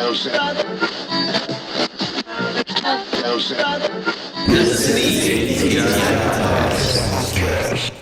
This is the ATI Podcast.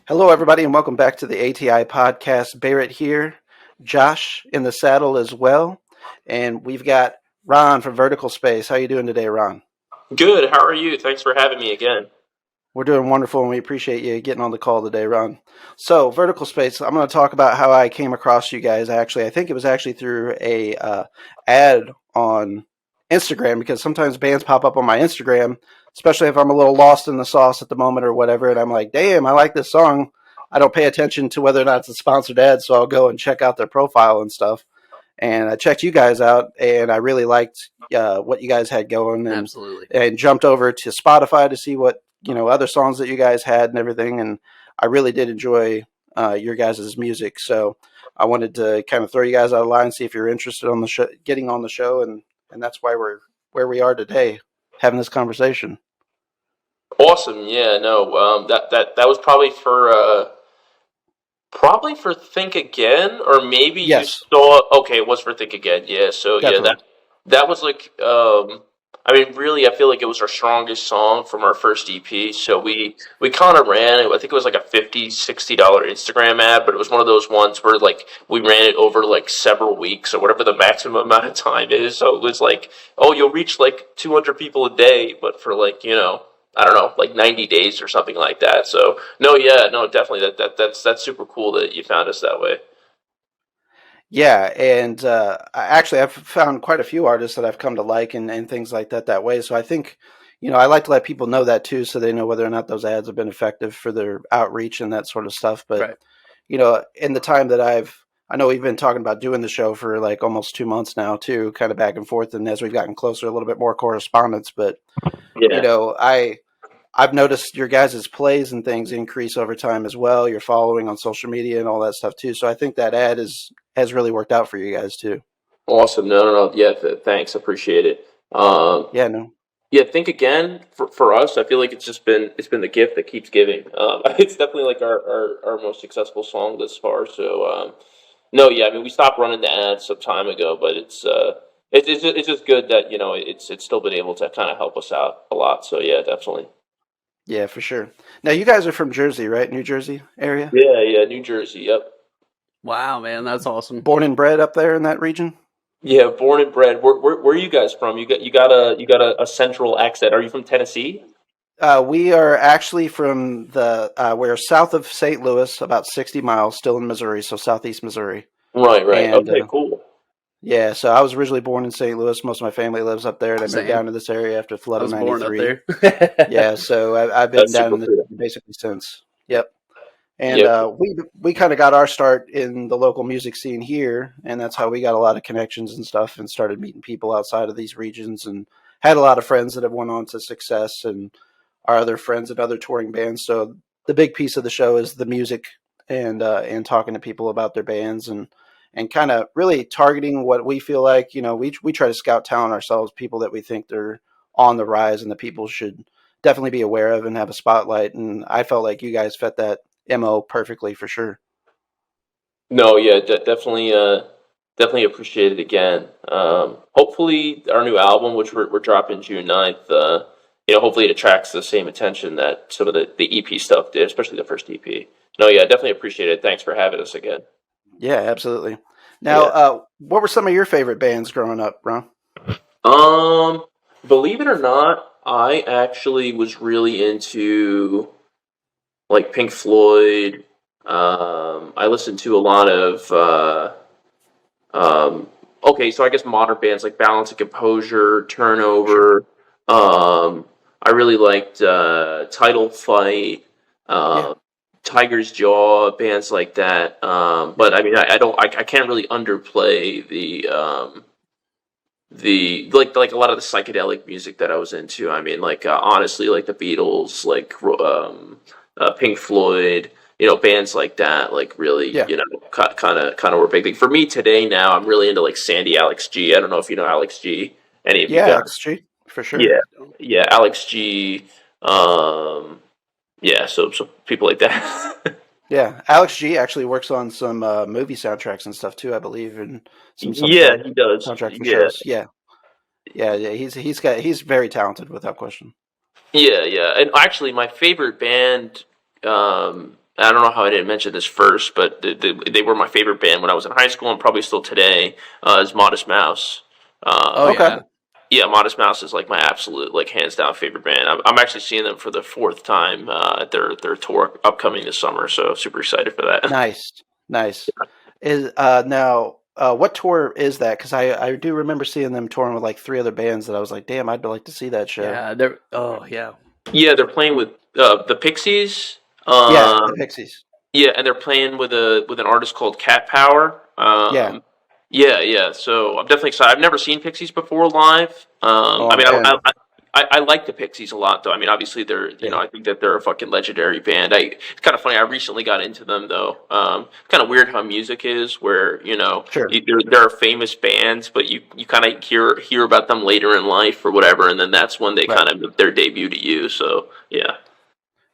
Hello, everybody, and welcome back to the ATI Podcast. Barrett here, Josh in the saddle as well, and we've got Ron from Vertical Space. How you doing today, Ron? Good. How are you? Thanks for having me again. We're doing wonderful, and we appreciate you getting on the call today, Ron. So, Vertical Space, I'm going to talk about how I came across you guys. I think it was actually through a ad on Instagram, because sometimes bands pop up on my Instagram, especially if I'm a little lost in the sauce at the moment or whatever, and I'm like, damn, I like this song. I don't pay attention to whether or not it's a sponsored ad, so I'll go and check out their profile and stuff. And I checked you guys out, and I really liked what you guys had going. And, Absolutely. And jumped over to Spotify to see what, other songs that you guys had and everything. And I really did enjoy your guys' music. So I wanted to kind of throw you guys out of line, see if you're interested on the show, getting on the show. And that's why we're where we are today, having this conversation. Awesome. Yeah. No. That was probably for Think Again, or maybe Yes. you saw. Okay, it was for Think Again. Yeah. So Definitely. yeah, that was like. Really, I feel like it was our strongest song from our first EP. So we kind of ran it. I think it was like a $50-$60 Instagram ad, but it was one of those ones where like we ran it over like several weeks or whatever the maximum amount of time is. So it was like, oh, you'll reach like 200 people a day, but for like, I don't know, like 90 days or something like that. So definitely that's super cool that you found us that way. Yeah, and I've found quite a few artists that I've come to like and things like that way. So I think, I like to let people know that too, so they know whether or not those ads have been effective for their outreach and that sort of stuff. But, Right. In the time that I know we've been talking about doing the show for like almost 2 months now too, kind of back and forth. And as we've gotten closer, a little bit more correspondence. But, Yeah. I've noticed your guys' plays and things increase over time as well. Your following on social media and all that stuff too. So I think that ad has really worked out for you guys too. Awesome. No. Yeah, thanks. Appreciate it. Yeah, no. Yeah, Think Again for us. I feel like it's been the gift that keeps giving. It's definitely like our most successful song thus far. So we stopped running the ads some time ago, but it's just good that it's still been able to kind of help us out a lot. So yeah, definitely. Yeah, for sure. Now you guys are from Jersey, right? New Jersey area? Yeah, New Jersey. Yep. Wow, man, that's awesome. Born and bred up there in that region? Yeah, born and bred. Where are you guys from? You got a central accent. Are you from Tennessee? We are actually from we're south of St. Louis, about 60 miles, still in Missouri, so southeast Missouri. Right. And, Okay, cool. Yeah, so I was originally born in St. Louis. Most of my family lives up there, and I moved Same. down to this area after the flood I of was born up 93. there. Yeah, so I've been That's down in super this cool. basically since. Yep. And Yep. we kind of got our start in the local music scene here, and that's how we got a lot of connections and stuff, and started meeting people outside of these regions, and had a lot of friends that have went on to success, and our other friends and other touring bands. So the big piece of the show is the music and talking to people about their bands and kind of really targeting what we feel like. We try to scout talent ourselves, people that we think they're on the rise and the people should definitely be aware of and have a spotlight. And I felt like you guys fit that MO perfectly for sure. No, yeah, definitely appreciate it again. Hopefully, our new album, which we're dropping June 9th, hopefully it attracts the same attention that some of the EP stuff did, especially the first EP. No, yeah, definitely appreciate it. Thanks for having us again. Yeah, absolutely. Now, what were some of your favorite bands growing up, Ron? Believe it or not, I actually was really into like Pink Floyd. I listened to a lot of okay, so I guess modern bands like Balance and Composure, Turnover. I really liked Title Fight, Tiger's Jaw, bands like that. But I mean, I can't really underplay the like a lot of the psychedelic music that I was into. I mean, like honestly, like the Beatles, like Pink Floyd, bands like that. Like really, Yeah. kind of were a big thing for me today. Now I'm really into like Sandy Alex G. I don't know if you know Alex G. Any of you Yeah, guys? Alex G, for sure. Yeah, Alex G. Yeah, so people like that. Yeah, Alex G actually works on some movie soundtracks and stuff too, I believe, and some Yeah, he does. soundtrack for Yeah, shows. Yeah. He's very talented without question. yeah. And actually, my favorite band. I don't know how I didn't mention this first, but they were my favorite band when I was in high school and probably still today. Is Modest Mouse. Okay. Yeah, Modest Mouse is like my absolute, like, hands down favorite band. I'm actually seeing them for the fourth time at their tour upcoming this summer, so super excited for that. Nice. Is now what tour is that? Because I do remember seeing them touring with like 3 other bands that I was like, damn, I'd like to see that show. Yeah, they're Yeah, they're playing with the Pixies. Yeah, the Pixies. Yeah, and they're playing with an artist called Cat Power. Yeah. Yeah. So I'm definitely excited. I've never seen Pixies before live. I mean, man. I like the Pixies a lot, though. I mean, obviously they're I think that they're a fucking legendary band. It's kind of funny. I recently got into them though. It's kind of weird how music is, where Sure. there are famous bands, but you kind of hear about them later in life or whatever, and then that's when they Right. kind of make their debut to you. So yeah.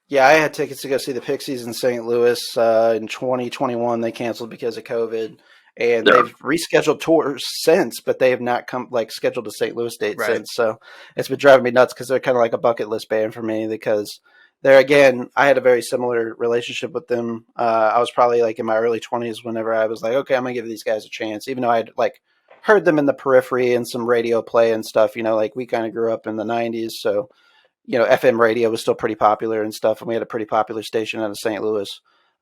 Yeah, I had tickets to go see the Pixies in St. Louis in 2021. They canceled because of COVID, and Yeah. they've rescheduled tours since, but they have not scheduled a St. Louis date Right. since. So it's been driving me nuts because they're kind of like a bucket list band for me. Because I had a very similar relationship with them. I was probably like in my early 20s whenever I was like, okay, I'm gonna give these guys a chance, even though I'd like heard them in the periphery and some radio play and stuff. Like we kind of grew up in the 90s, so. FM radio was still pretty popular and stuff, and we had a pretty popular station out of St. Louis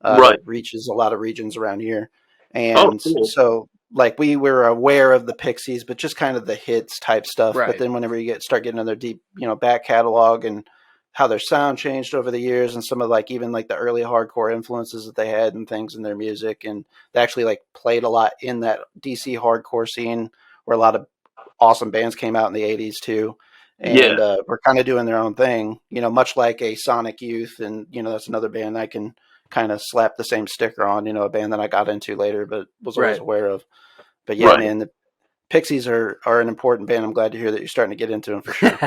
Right. that reaches a lot of regions around here. And Oh, cool. so, like, we were aware of the Pixies, but just kind of the hits type stuff. Right. But then whenever you start getting into their deep, back catalog and how their sound changed over the years, and some of like even like the early hardcore influences that they had and things in their music, and they actually like played a lot in that DC hardcore scene where a lot of awesome bands came out in the 80s too. And we're kind of doing their own thing, much like a Sonic Youth. And, that's another band I can kind of slap the same sticker on, a band that I got into later, but was always Right. aware of. But yeah, man, the Pixies are an important band. I'm glad to hear that you're starting to get into them for sure.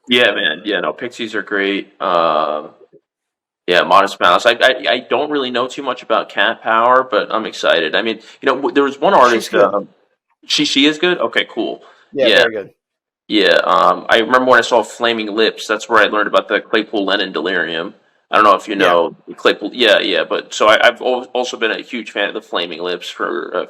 Yeah, man. Yeah, no, Pixies are great. Yeah, Modest Mouse. I don't really know too much about Cat Power, but I'm excited. I mean, there was one artist. good. She is good. Okay, cool. Yeah, very good. Yeah. I remember when I saw Flaming Lips. That's where I learned about the Claypool Lennon Delirium. I don't know if you know Claypool. Yeah. But so I've also been a huge fan of the Flaming Lips for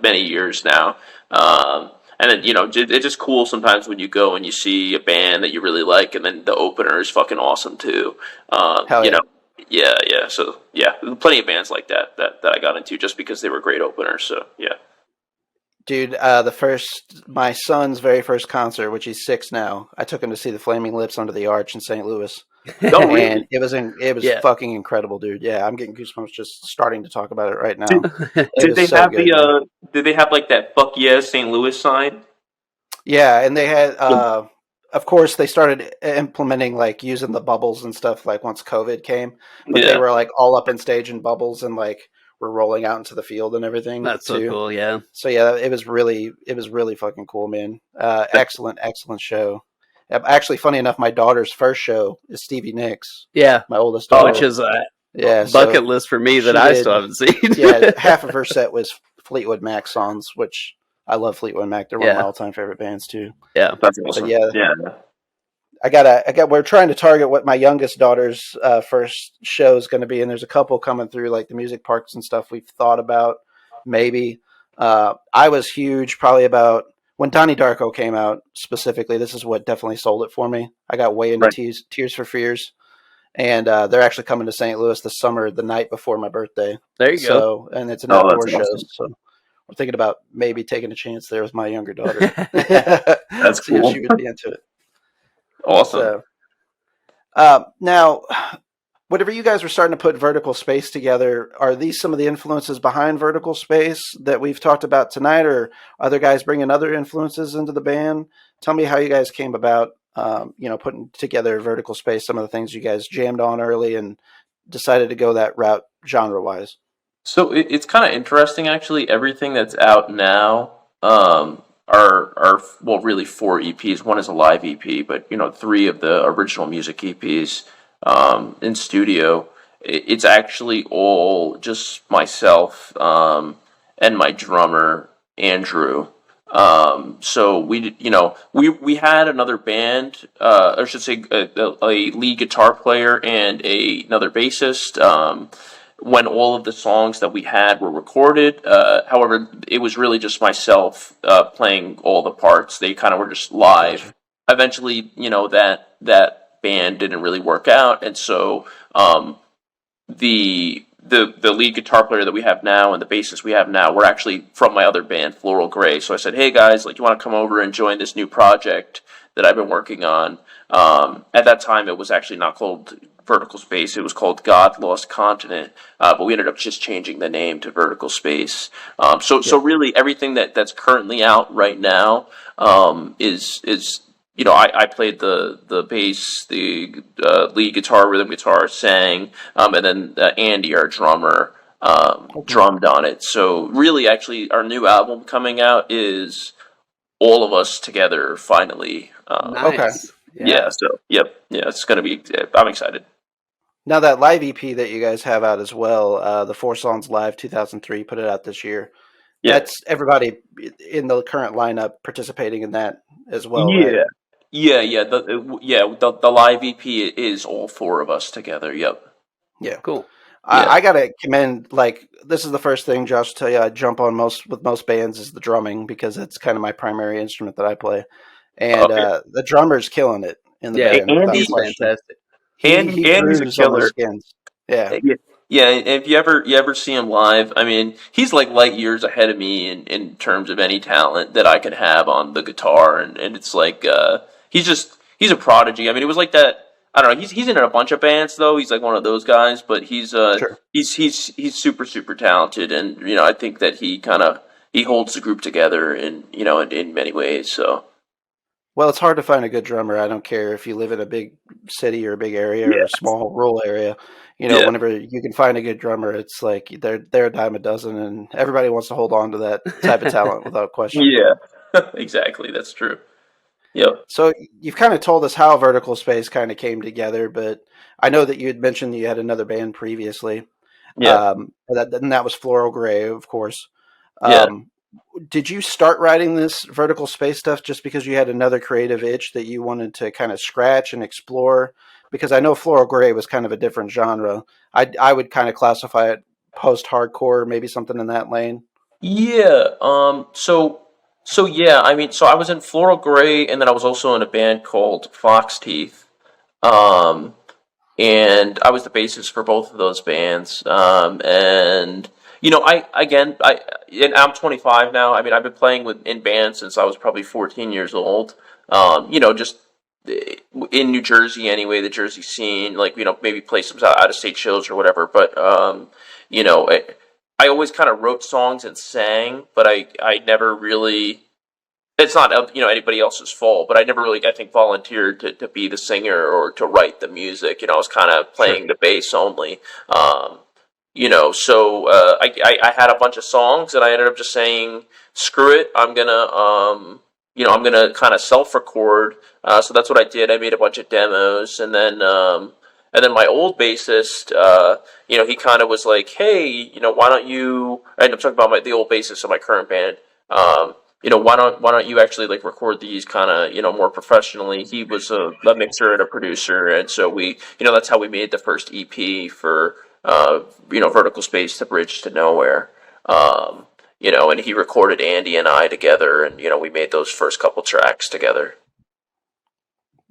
many years now. And then it's just cool sometimes when you go and you see a band that you really like, and then the opener is fucking awesome too. Hell yeah. Yeah. So yeah, plenty of bands like that I got into just because they were great openers. So yeah. Dude, my son's very first concert, which he's 6 now, I took him to see the Flaming Lips under the Arch in St. Louis. Oh, really? And it was fucking incredible, dude. Yeah, I'm getting goosebumps just starting to talk about it right now. Did they have like that "fuck yeah" St. Louis sign? Yeah, and they had of course they started implementing like using the bubbles and stuff like once COVID came. But they were like all up in stage in bubbles and like we're rolling out into the field and everything. That's so cool, yeah. So yeah, it was really fucking cool, man. Excellent show. Actually, funny enough, my daughter's first show is Stevie Nicks. Yeah, my oldest daughter. which is a so bucket list for me that I still haven't seen. Yeah, half of her set was Fleetwood Mac songs, which I love Fleetwood Mac. They're one of my all-time favorite bands too. Yeah, that's awesome. But yeah. We're trying to target what my youngest daughter's first show is going to be, and there's a couple coming through like the music parks and stuff we've thought about. Maybe I was huge probably about when Donnie Darko came out specifically. This is what definitely sold it for me. I got way into Tears for Fears, and they're actually coming to St. Louis this summer, the night before my birthday. There you go. And it's an outdoor show, awesome. so we're thinking about maybe taking a chance there with my younger daughter. That's See if cool. she would be into it. Awesome. So, Now, whenever you guys were starting to put Vertical Space together, are these some of the influences behind Vertical Space that we've talked about tonight, or other guys bringing other influences into the band? Tell me how you guys came about, putting together Vertical Space, some of the things you guys jammed on early and decided to go that route genre-wise. So it's kind of interesting, actually. Everything that's out now are well, really four EPs. One is a live EP, but three of the original music EPs in studio. It's actually all just myself and my drummer Andrew. So we had another band, I should say, a lead guitar player and another bassist. When all of the songs that we had were recorded. However, it was really just myself playing all the parts. They kind of were just live. Eventually, that band didn't really work out, and so the lead guitar player that we have now and the bassist we have now were actually from my other band, Floral Gray. So I said, "Hey guys, you want to come over and join this new project that I've been working on?" At that time, it was actually not called Vertical Space. It was called God Lost Continent, but we ended up just changing the name to Vertical Space. So really everything that's currently out right now is I played the bass, the lead guitar, rhythm guitar, sang, and then Andy, our drummer, drummed on it. So really, actually, our new album coming out is all of us together finally. Nice. Yeah. So it's gonna be. I'm excited. Now that live EP that you guys have out as well, the 4 Songs Live 2003, put it out this year. Yeah. That's everybody in the current lineup participating in that as well, Yeah. right? Yeah. The live EP is all four of us together. Yep. Yeah. Cool. I gotta commend, this is the first thing, Josh, to tell you I jump on with most bands is the drumming, because it's kind of my primary instrument that I play. And the drummer's killing it in the band. Andy's fantastic. He Andy's a grooves on the killer. skins. Yeah. Yeah, if you ever see him live, I mean, he's like light years ahead of me in terms of any talent that I could have on the guitar, and it's like he's a prodigy. I mean, it was like that. I don't know. He's in a bunch of bands though. He's like one of those guys, but he's Sure. he's super talented, and I think that he holds the group together in many ways. So. Well, it's hard to find a good drummer. I don't care if you live in a big city or a big area or a small rural area. Whenever you can find a good drummer, it's like they're a dime a dozen, and everybody wants to hold on to that type of talent without question. Yeah, exactly. That's true. Yep. So you've kind of told us how Vertical Space kind of came together, but I know that you had mentioned that you had another band previously. Yeah. And that was Floral Gray, of course. Yeah. Did you start writing this Vertical Space stuff just because you had another creative itch that you wanted to kind of scratch and explore? Because I know Floral Gray was kind of a different genre. I would kind of classify it post-hardcore, maybe something in that lane. Yeah. So yeah. I mean, so I was in Floral Gray, and then I was also in a band called Fox Teeth. And I was the bassist for both of those bands. And I'm 25 now. I mean, I've been playing in bands since I was probably 14 years old. Just in New Jersey anyway, the Jersey scene, maybe play some out of state shows or whatever. But I always kind of wrote songs and sang, but I never really. It's not anybody else's fault, but I never really, I think, volunteered to be the singer or to write the music. I was kind of playing the bass only. So I had a bunch of songs, and I ended up just saying, "Screw it, I'm gonna kind of self-record." So that's what I did. I made a bunch of demos, and then my old bassist, he kind of was like, "Hey, why don't you?" And I'm talking about the old bassist of my current band. Why don't you actually record these kind of more professionally? He was a mixer and a producer, and so we that's how we made the first EP for Vertical Space, The Bridge to Nowhere. And he recorded Andy and I together, and we made those first couple tracks together.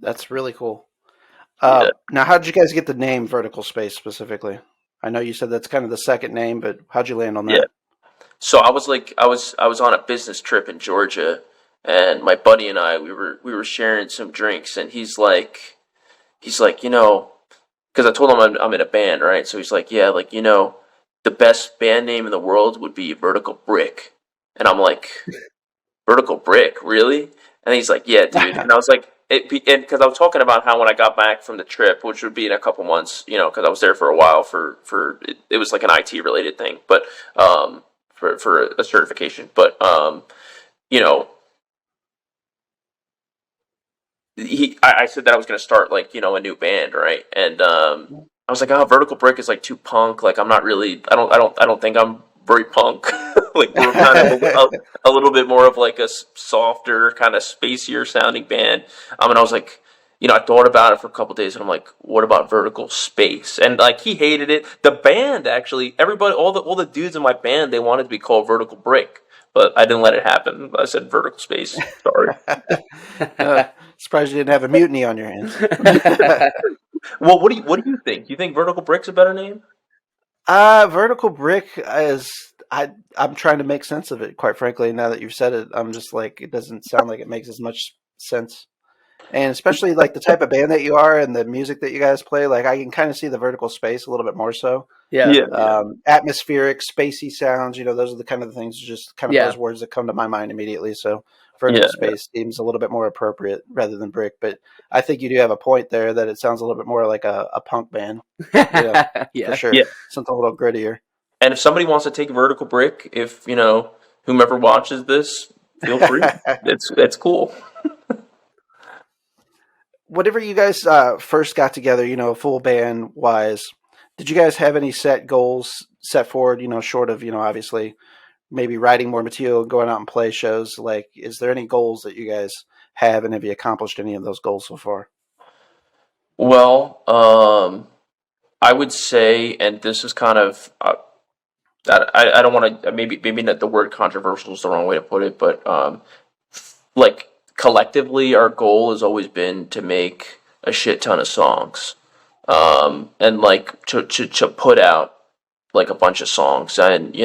That's really cool. Now, how did you guys get the name Vertical Space specifically? I know you said that's kind of the second name, but how'd you land on that? Yeah. So I was on a business trip in Georgia, and my buddy and I we were sharing some drinks, and he's like, he's like, because I told him I'm in a band, right? So he's like, yeah, like, the best band name in the world would be Vertical Brick. And I'm like, Vertical Brick, really? And he's like, yeah, dude. And I was like, and because I was talking about how when I got back from the trip, which would be in a couple months, because I was there for a while for it was like an IT related thing, but for a certification. But you know, I said that I was going to start like a new band, right? And I was like, oh, Vertical Brick is like too punk. Like I'm not really. I don't think I'm very punk. Like we're kind of a little bit more of like a softer, kind of spacier sounding band. And I was like, I thought about it for a couple days, and I'm like, what about Vertical Space? And like he hated it. The band actually, everybody, all the dudes in my band, they wanted to be called Vertical Brick, but I didn't let it happen. I said Vertical Space. Sorry. Surprised you didn't have a mutiny on your hands. Well, what do you think? You think Vertical Brick's a better name? Vertical Brick is. I'm trying to make sense of it. Quite frankly, now that you've said it, I'm just like it doesn't sound like it makes as much sense. And especially like the type of band that you are and the music that you guys play, like I can kind of see the Vertical Space a little bit more so. Yeah. Atmospheric, spacey sounds. Those are the kind of things, just kind of those words that come to my mind immediately. So Vertical Space seems a little bit more appropriate rather than Brick. But I think you do have a point there that it sounds a little bit more like a punk band. For sure. Yeah. Something a little grittier. And if somebody wants to take Vertical Brick, if whomever watches this, feel free. It's cool. Whatever you guys first got together, full band wise, did you guys have any set goals set forward? Short of obviously maybe writing more material, going out and play shows. Like, is there any goals that you guys have, and have you accomplished any of those goals so far? Well, I would say, and this is kind of. I don't want to maybe not the word controversial is the wrong way to put it, but like collectively our goal has always been to make a shit ton of songs, and like to put out like a bunch of songs, and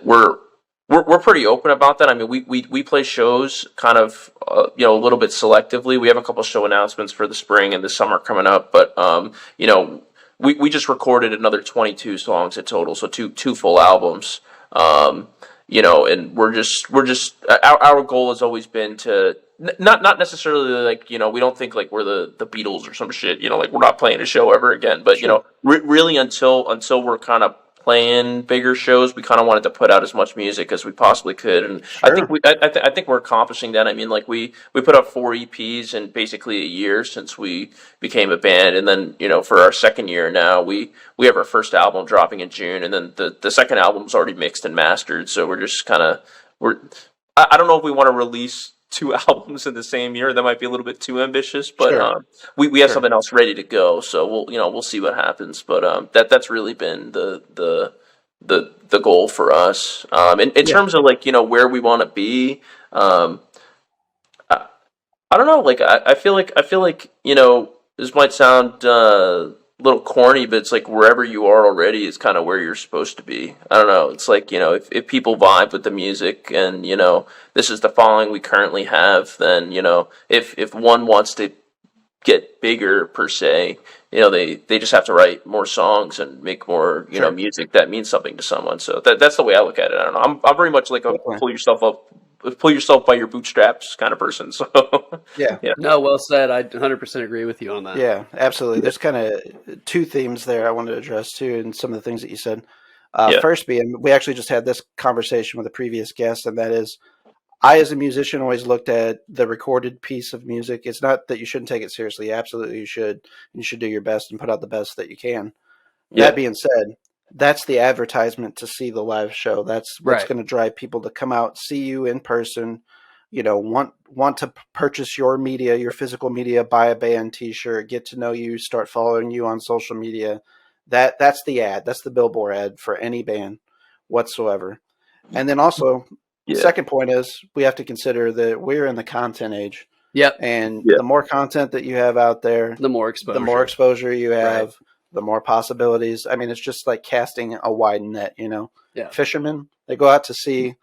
we're pretty open about that. I mean, we play shows kind of a little bit selectively. We have a couple show announcements for the spring and the summer coming up, but we just recorded another 22 songs in total, so two full albums. And we're just our goal has always been to not necessarily like we don't think like we're the Beatles or some shit. Like we're not playing a show ever again. But really until we're kind of playing bigger shows, we kind of wanted to put out as much music as we possibly could, and I think we're accomplishing that. I mean, like we put out 4 EPs in basically a year since we became a band, and then for our second year now, we have our first album dropping in June, and then the second album's already mixed and mastered. So we're just kind of I don't know if we want to release 2 albums in the same year. That might be a little bit too ambitious, but we have something else ready to go. So we'll see what happens. But that's really been the goal for us. In terms of like where we want to be, I don't know. Like I feel like this might sound a little corny, but it's like wherever you are already is kind of where you're supposed to be. I don't know. It's like, if people vibe with the music and, this is the following we currently have, then, if one wants to get bigger per se, they just have to write more songs and make more, music that means something to someone. So that's the way I look at it. I don't know. I'm very much like a pull yourself by your bootstraps kind of person. So yeah. No, well said. I 100% agree with you on that. Yeah, absolutely. There's kind of 2 themes there I wanted to address too, and some of the things that you said. First being, we actually just had this conversation with a previous guest, and that is, I as a musician always looked at the recorded piece of music. It's not that you shouldn't take it seriously. Absolutely, you should. You should do your best and put out the best that you can. Yeah. That being said, that's the advertisement to see the live show. That's what's going to drive people to come out, see you in person, want to purchase your media, your physical media, buy a band T-shirt, get to know you, start following you on social media. That's the ad. That's the billboard ad for any band whatsoever. And then also, the second point is we have to consider that we're in the content age. Yep. And the more content that you have out there, the more exposure you have, the more possibilities. I mean, it's just like casting a wide net, Fishermen, they go out to sea.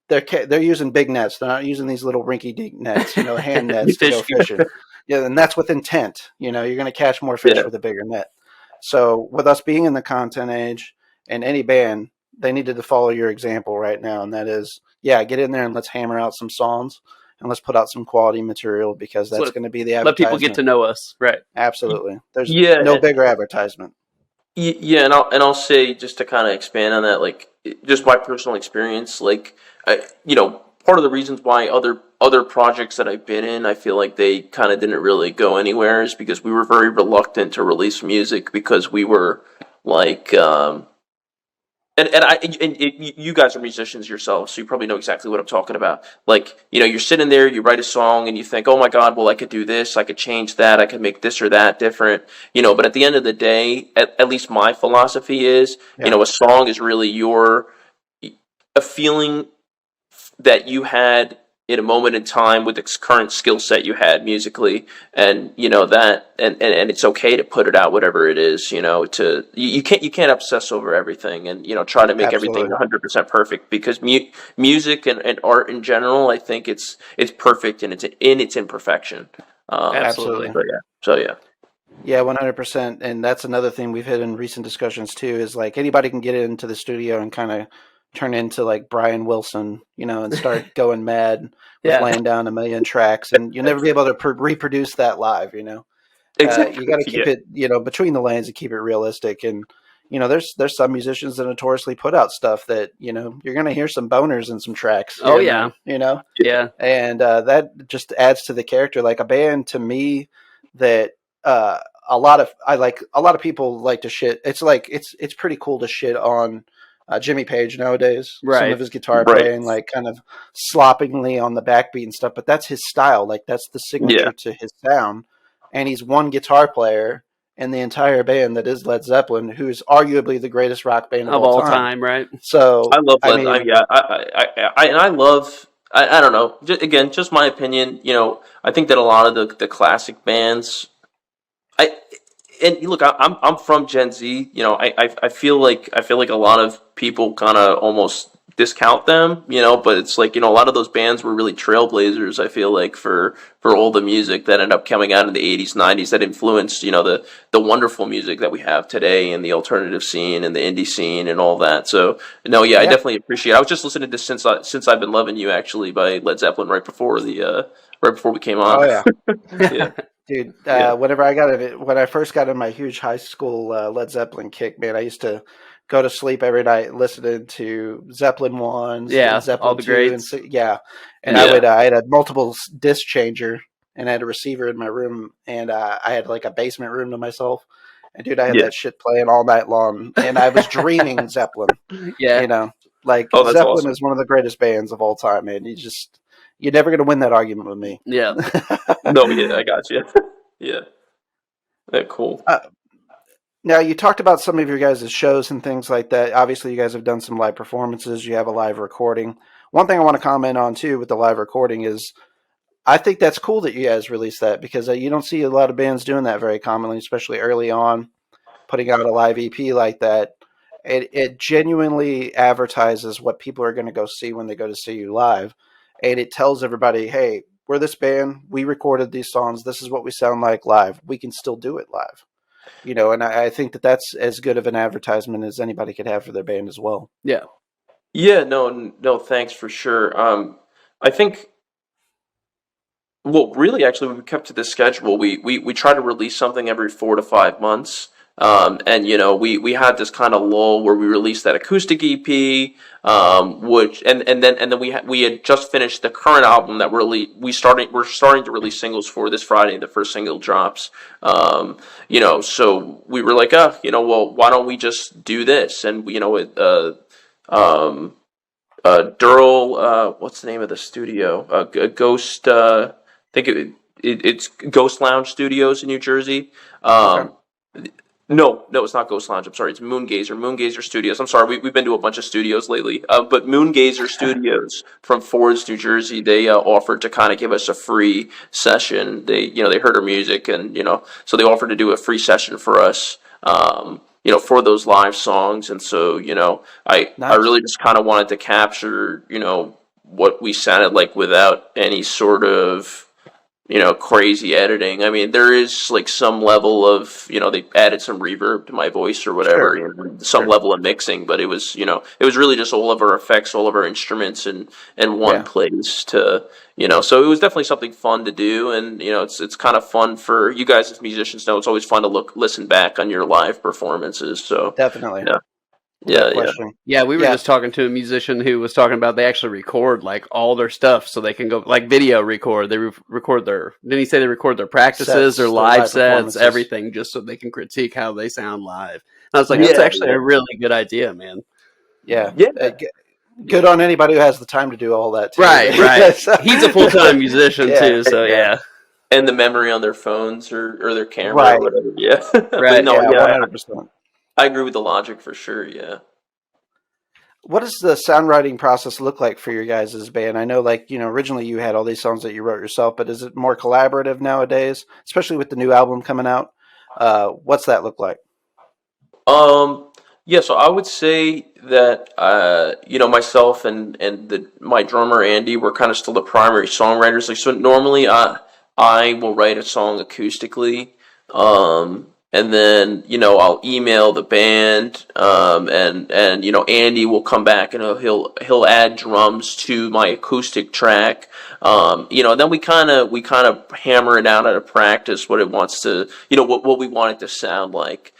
They're using big nets. They're not using these little rinky-dink nets, hand nets to go fishing. Yeah, and that's with intent. You're going to catch more fish with a bigger net. So with us being in the content age and any band, they needed to follow your example right now. And that is, get in there and let's hammer out some songs and let's put out some quality material because that's going to be the advertisement. Let people get to know us. Right. Absolutely. There's no bigger advertisement. Yeah. And I'll say, just to kind of expand on that, like just my personal experience, like, part of the reasons why other projects that I've been in, I feel like they kind of didn't really go anywhere is because we were very reluctant to release music because we were like, you guys are musicians yourselves, so you probably know exactly what I'm talking about. Like, you're sitting there, you write a song, and you think, oh my God, well, I could do this, I could change that, I could make this or that different, but at the end of the day, at least my philosophy is, a song is really a feeling that you had in a moment in time with the current skill set you had musically, and that, and it's okay to put it out, whatever it is, you can't obsess over everything and try to make everything 100% perfect, because music and art in general, I think it's perfect and it's in its imperfection. Absolutely. Yeah, 100%. And that's another thing we've hit in recent discussions too, is like anybody can get into the studio and kind of turn into like Brian Wilson, and start going mad with laying down a million tracks, and you'll never be able to reproduce that live. Exactly. You got to keep it, between the lanes and keep it realistic. And there's some musicians that notoriously put out stuff that you're going to hear some boners in some tracks. Oh yeah, yeah, and that just adds to the character. Like a band to me that a lot of people like to shit. It's like it's pretty cool to shit on Jimmy Page nowadays. Right. Some of his guitar playing, like kind of sloppingly on the backbeat and stuff, but that's his style. Like that's the signature to his sound. And he's one guitar player in the entire band that is Led Zeppelin, who's arguably the greatest rock band of all time. Right. So I love Led. I love. I don't know. Just my opinion. I think that a lot of the classic bands. And look, I'm from Gen Z. I feel like a lot of people kind of almost discount them. But it's like a lot of those bands were really trailblazers. I feel like for all the music that ended up coming out in the 80s, 90s that influenced the wonderful music that we have today and the alternative scene and the indie scene and all that. So I definitely appreciate it. I was just listening to Since I've Been Loving You actually by Led Zeppelin right before we came on. Oh yeah. Yeah. Dude, when I first got in my huge high school Led Zeppelin kick, man, I used to go to sleep every night listening to Zeppelin 1s, Zeppelin all the 2, greats. and I had a multiple disc changer, and I had a receiver in my room, and I had like a basement room to myself, and dude, I had that shit playing all night long, and I was dreaming Zeppelin. Zeppelin awesome. is one of the greatest bands of all time, man. You're never going to win that argument with me. Yeah. No, I got you. Yeah. Cool. Now, you talked about some of your guys' shows and things like that. Obviously, you guys have done some live performances. You have a live recording. One thing I want to comment on, too, with the live recording is I think that's cool that you guys released that because you don't see a lot of bands doing that very commonly, especially early on, putting out a live EP like that. It genuinely advertises what people are going to go see when they go to see you live. And it tells everybody, hey, we're this band. We recorded these songs. This is what we sound like live. We can still do it live. And I think that that's as good of an advertisement as anybody could have for their band as well. Yeah. Yeah, no, thanks for sure. I think, well, really, actually, we kept to the schedule. We try to release something every 4 to 5 months. And we had this kind of lull where we released that acoustic EP, which and then we had just finished the current album that we're starting to release singles for this Friday. The first single drops. So we were like, well, why don't we just do this? And Durrell, what's the name of the studio? Ghost. I think it's Ghost Lounge Studios in New Jersey. Okay. No, it's not Ghost Lounge. I'm sorry. It's Moongazer Studios. I'm sorry. We've been to a bunch of studios lately. But Moongazer Studios from Fords, New Jersey, they offered to kind of give us a free session. They heard our music and, so they offered to do a free session for us, for those live songs. And so, I really just kind of wanted to capture, what we sounded like without any sort of, crazy editing. I mean, there is like some level of, they added some reverb to my voice or whatever, Sure. some level of mixing, but it was, it was really just all of our effects, all of our instruments in one place so it was definitely something fun to do. And, it's kind of fun for you guys as musicians know, it's always fun to listen back on your live performances. So Definitely. Yeah. Yeah, we were just talking to a musician who was talking about they actually record like all their stuff so they can go like video record. They record didn't he say they record their practices, their live sets, everything, just so they can critique how they sound live. And I was like, that's actually a really good idea, man. Yeah. Good on anybody who has the time to do all that too. Right. He's a full-time musician too, so yeah. And the memory on their phones or their camera or whatever. Yeah. Right. 100%. I agree with the logic for sure, yeah. What does the sound writing process look like for your guys' band? I know, originally you had all these songs that you wrote yourself, but is it more collaborative nowadays, especially with the new album coming out? What's that look like? Yeah, so I would say that myself and my drummer Andy were kind of still the primary songwriters. Like, so normally I will write a song acoustically, and then I'll email the band, and Andy will come back and he'll add drums to my acoustic track, and then we kind of hammer it out at a practice what it wants to what we want it to sound like.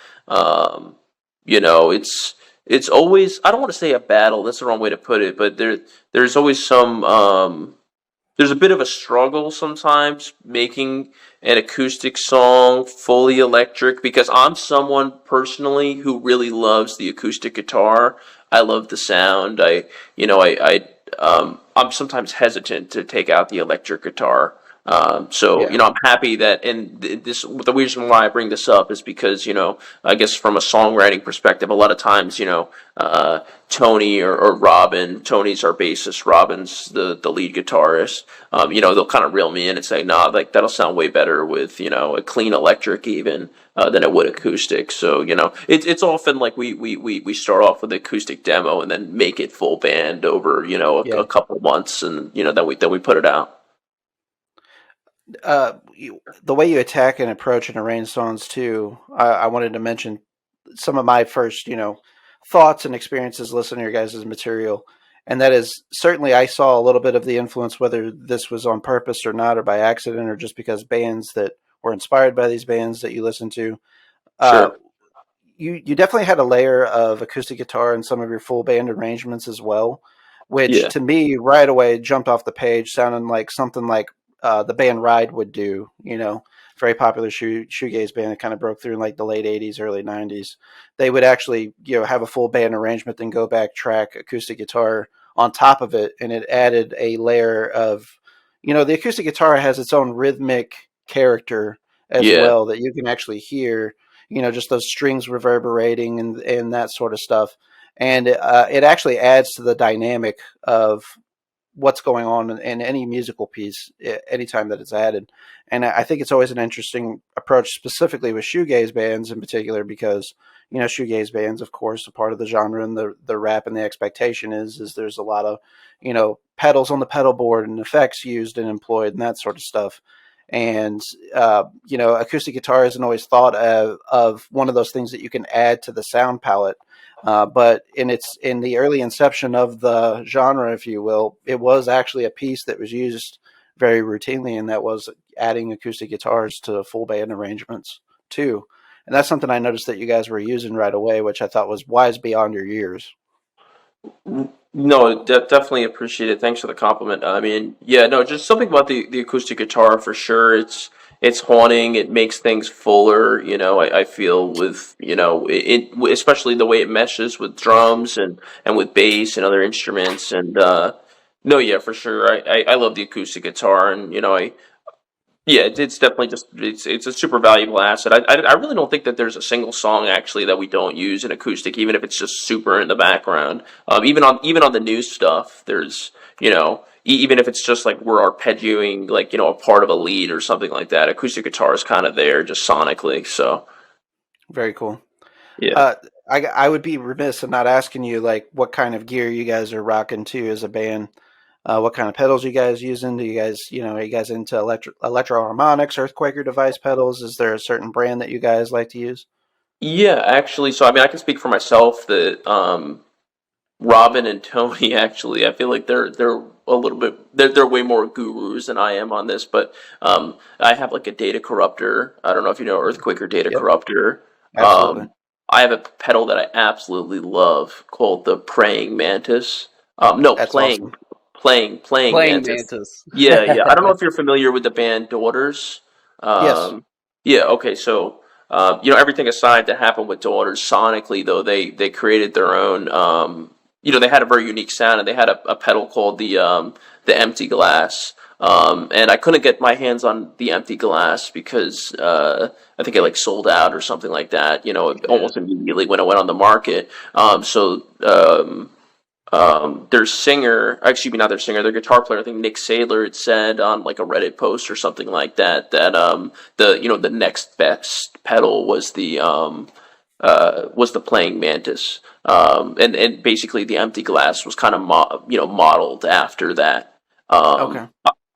It's always, I don't want to say a battle, that's the wrong way to put it, but there's always some, there's a bit of a struggle sometimes making an acoustic song fully electric, because I'm someone personally who really loves the acoustic guitar. I love the sound. I'm sometimes hesitant to take out the electric guitar. I'm happy that, and the reason why I bring this up is because, I guess from a songwriting perspective, a lot of times, Tony or Robin, Tony's our bassist, Robin's the lead guitarist, they'll kind of reel me in and say, nah, like that'll sound way better with, a clean electric even, than it would acoustic. So, it's often like we start off with the acoustic demo and then make it full band over, a couple months, and, then we put it out. The way you attack and approach and arrange songs too, I wanted to mention some of my first, thoughts and experiences listening to your guys' material. And that is certainly I saw a little bit of the influence, whether this was on purpose or not, or by accident, or just because bands that were inspired by these bands that you listen to. Sure. You definitely had a layer of acoustic guitar in some of your full band arrangements as well, which to me right away jumped off the page, sounding like something like the band Ride would do, very popular shoegaze band that kind of broke through in like the late 80s, early 90s. They would actually, have a full band arrangement, then go back, track acoustic guitar on top of it. And it added a layer of, the acoustic guitar has its own rhythmic character as well that you can actually hear, just those strings reverberating and that sort of stuff. And it actually adds to the dynamic of what's going on in any musical piece anytime that it's added. And I think it's always an interesting approach, specifically with shoegaze bands in particular, because, shoegaze bands, of course, a part of the genre, and the rap and the expectation is there's a lot of, pedals on the pedal board and effects used and employed and that sort of stuff. And, acoustic guitar isn't always thought of one of those things that you can add to the sound palette. But in the early inception of the genre, if you will, it was actually a piece that was used very routinely, and that was adding acoustic guitars to full band arrangements too. And that's something I noticed that you guys were using right away, which I thought was wise beyond your years. No, definitely appreciate it. Thanks for the compliment. I mean, just something about the acoustic guitar for sure. It's haunting. It makes things fuller. I feel with, especially the way it meshes with drums and with bass and other instruments. And, for sure. I love the acoustic guitar, and, it's definitely it's a super valuable asset. I really don't think that there's a single song actually that we don't use in acoustic, even if it's just super in the background. Even on the new stuff, there's, even if it's just like we're arpeggiating, like, a part of a lead or something like that, acoustic guitar is kind of there just sonically. So very cool. Yeah. I would be remiss in not asking you, like, what kind of gear you guys are rocking too as a band. what kind of pedals you guys using? Do you guys, are you guys into electro harmonics, earthquaker device pedals? Is there a certain brand that you guys like to use? Yeah, actually, so I mean, I can speak for myself that Robin and Tony actually, I feel like they're a little bit they're way more gurus than I am on this, but I have like a data corruptor. I don't know if you know Earthquaker data Yep, corruptor. absolutely. I have a pedal that I absolutely love called the Praying Mantis. No, That's awesome. playing Playing Mantis. Mantis. Yeah, yeah. I don't know if you're familiar with the band Daughters. Yes. Yeah, okay, so everything aside that happened with Daughters, sonically though, they created their own. They had a very unique sound, and they had a pedal called the Empty Glass. And I couldn't get my hands on the Empty Glass because I think it like sold out or something like that. Almost immediately when it went on the market. Their singer, excuse me, not their singer, their guitar player, I think Nick Sadler had said on like a Reddit post or something like that the next best pedal was the Playing Mantis, and basically the Empty Glass was kind of modeled after that. Okay.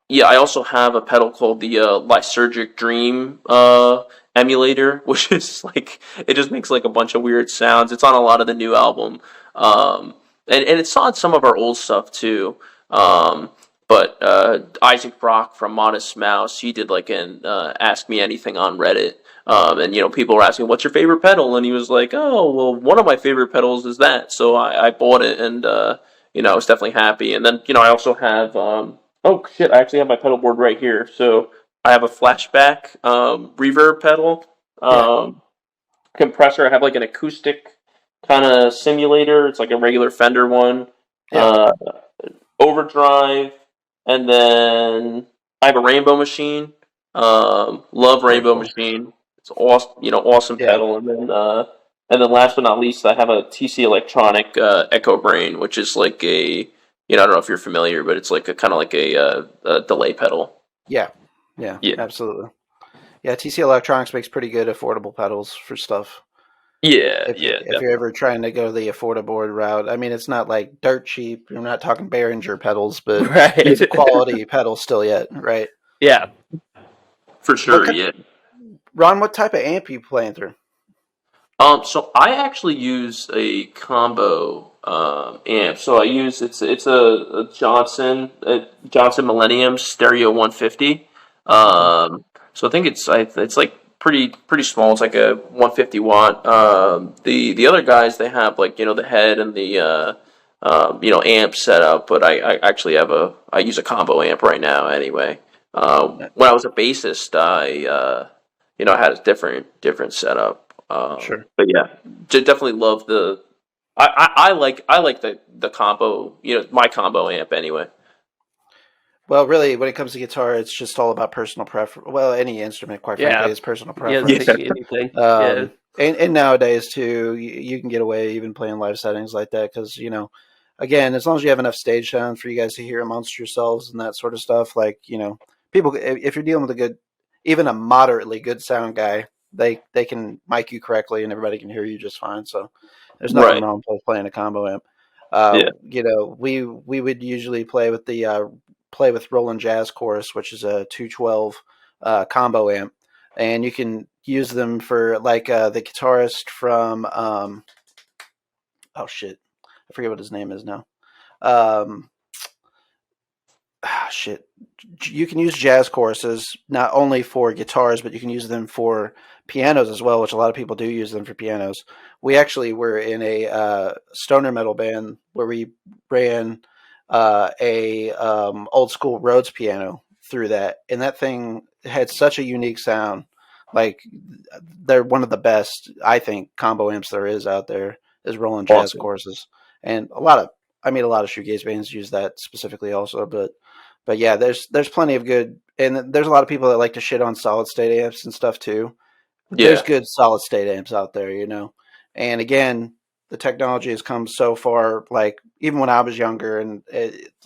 Yeah, I also have a pedal called the Lysergic Dream emulator, which is like it just makes like a bunch of weird sounds. It's on a lot of the new album, and it's on some of our old stuff too. But Isaac Brock from Modest Mouse, he did like an Ask Me Anything on Reddit. And people were asking, "What's your favorite pedal?" And he was like, "Oh, well, one of my favorite pedals is that." So I bought it, and I was definitely happy. And then I also have oh shit, I actually have my pedal board right here. So I have a flashback reverb pedal, compressor. I have like an acoustic kind of simulator. It's like a regular Fender one. Yeah. Overdrive, and then I have a Rainbow Machine. Love Rainbow Machine. It's awesome, awesome pedal. And then last but not least, I have a TC Electronic Echo Brain, which is like I don't know if you're familiar, but it's like a kind of like a delay pedal. Yeah, absolutely. Yeah, TC Electronics makes pretty good affordable pedals for stuff. Yeah, If you're ever trying to go the affordable route, I mean, it's not like dirt cheap. You're not talking Behringer pedals, but Right. quality pedals still yet, right? Yeah. For sure, yeah. Ron, what type of amp are you playing through? So I actually use a combo amp. So I use it's a Johnson Millennium Stereo 150. So I think it's like pretty small. It's like a 150 watt. The other guys, they have like the head and the amp setup, but I actually I use a combo amp right now anyway. When I was a bassist, I had a different setup. Sure. But yeah, definitely love I like the combo, my combo amp anyway. Well, really, when it comes to guitar, it's just all about personal preference. Well, any instrument, quite frankly, is personal preference. Yeah, anything. And nowadays, too, you can get away even playing live settings like that because, again, as long as you have enough stage sound for you guys to hear amongst yourselves and that sort of stuff, like, people, if you're dealing with even a moderately good sound guy, they can mic you correctly and everybody can hear you just fine. So there's nothing wrong with playing a combo amp. We would usually play with Roland Jazz Chorus, which is a 212 combo amp, and you can use them for like the guitarist from oh shit, I forget what his name is now. Shit. You can use jazz choruses not only for guitars, but you can use them for pianos as well, which a lot of people do use them for pianos. We actually were in a stoner metal band where we ran a old school Rhodes piano through that, and that thing had such a unique sound. Like they're one of the best, I think, combo amps there is out there is Roland Jazz choruses, and a lot of shoegaze bands use that specifically also, but yeah, there's plenty of good, and there's a lot of people that like to shit on solid state amps and stuff too. Yeah. There's good solid state amps out there, and again, the technology has come so far. Like even when I was younger, and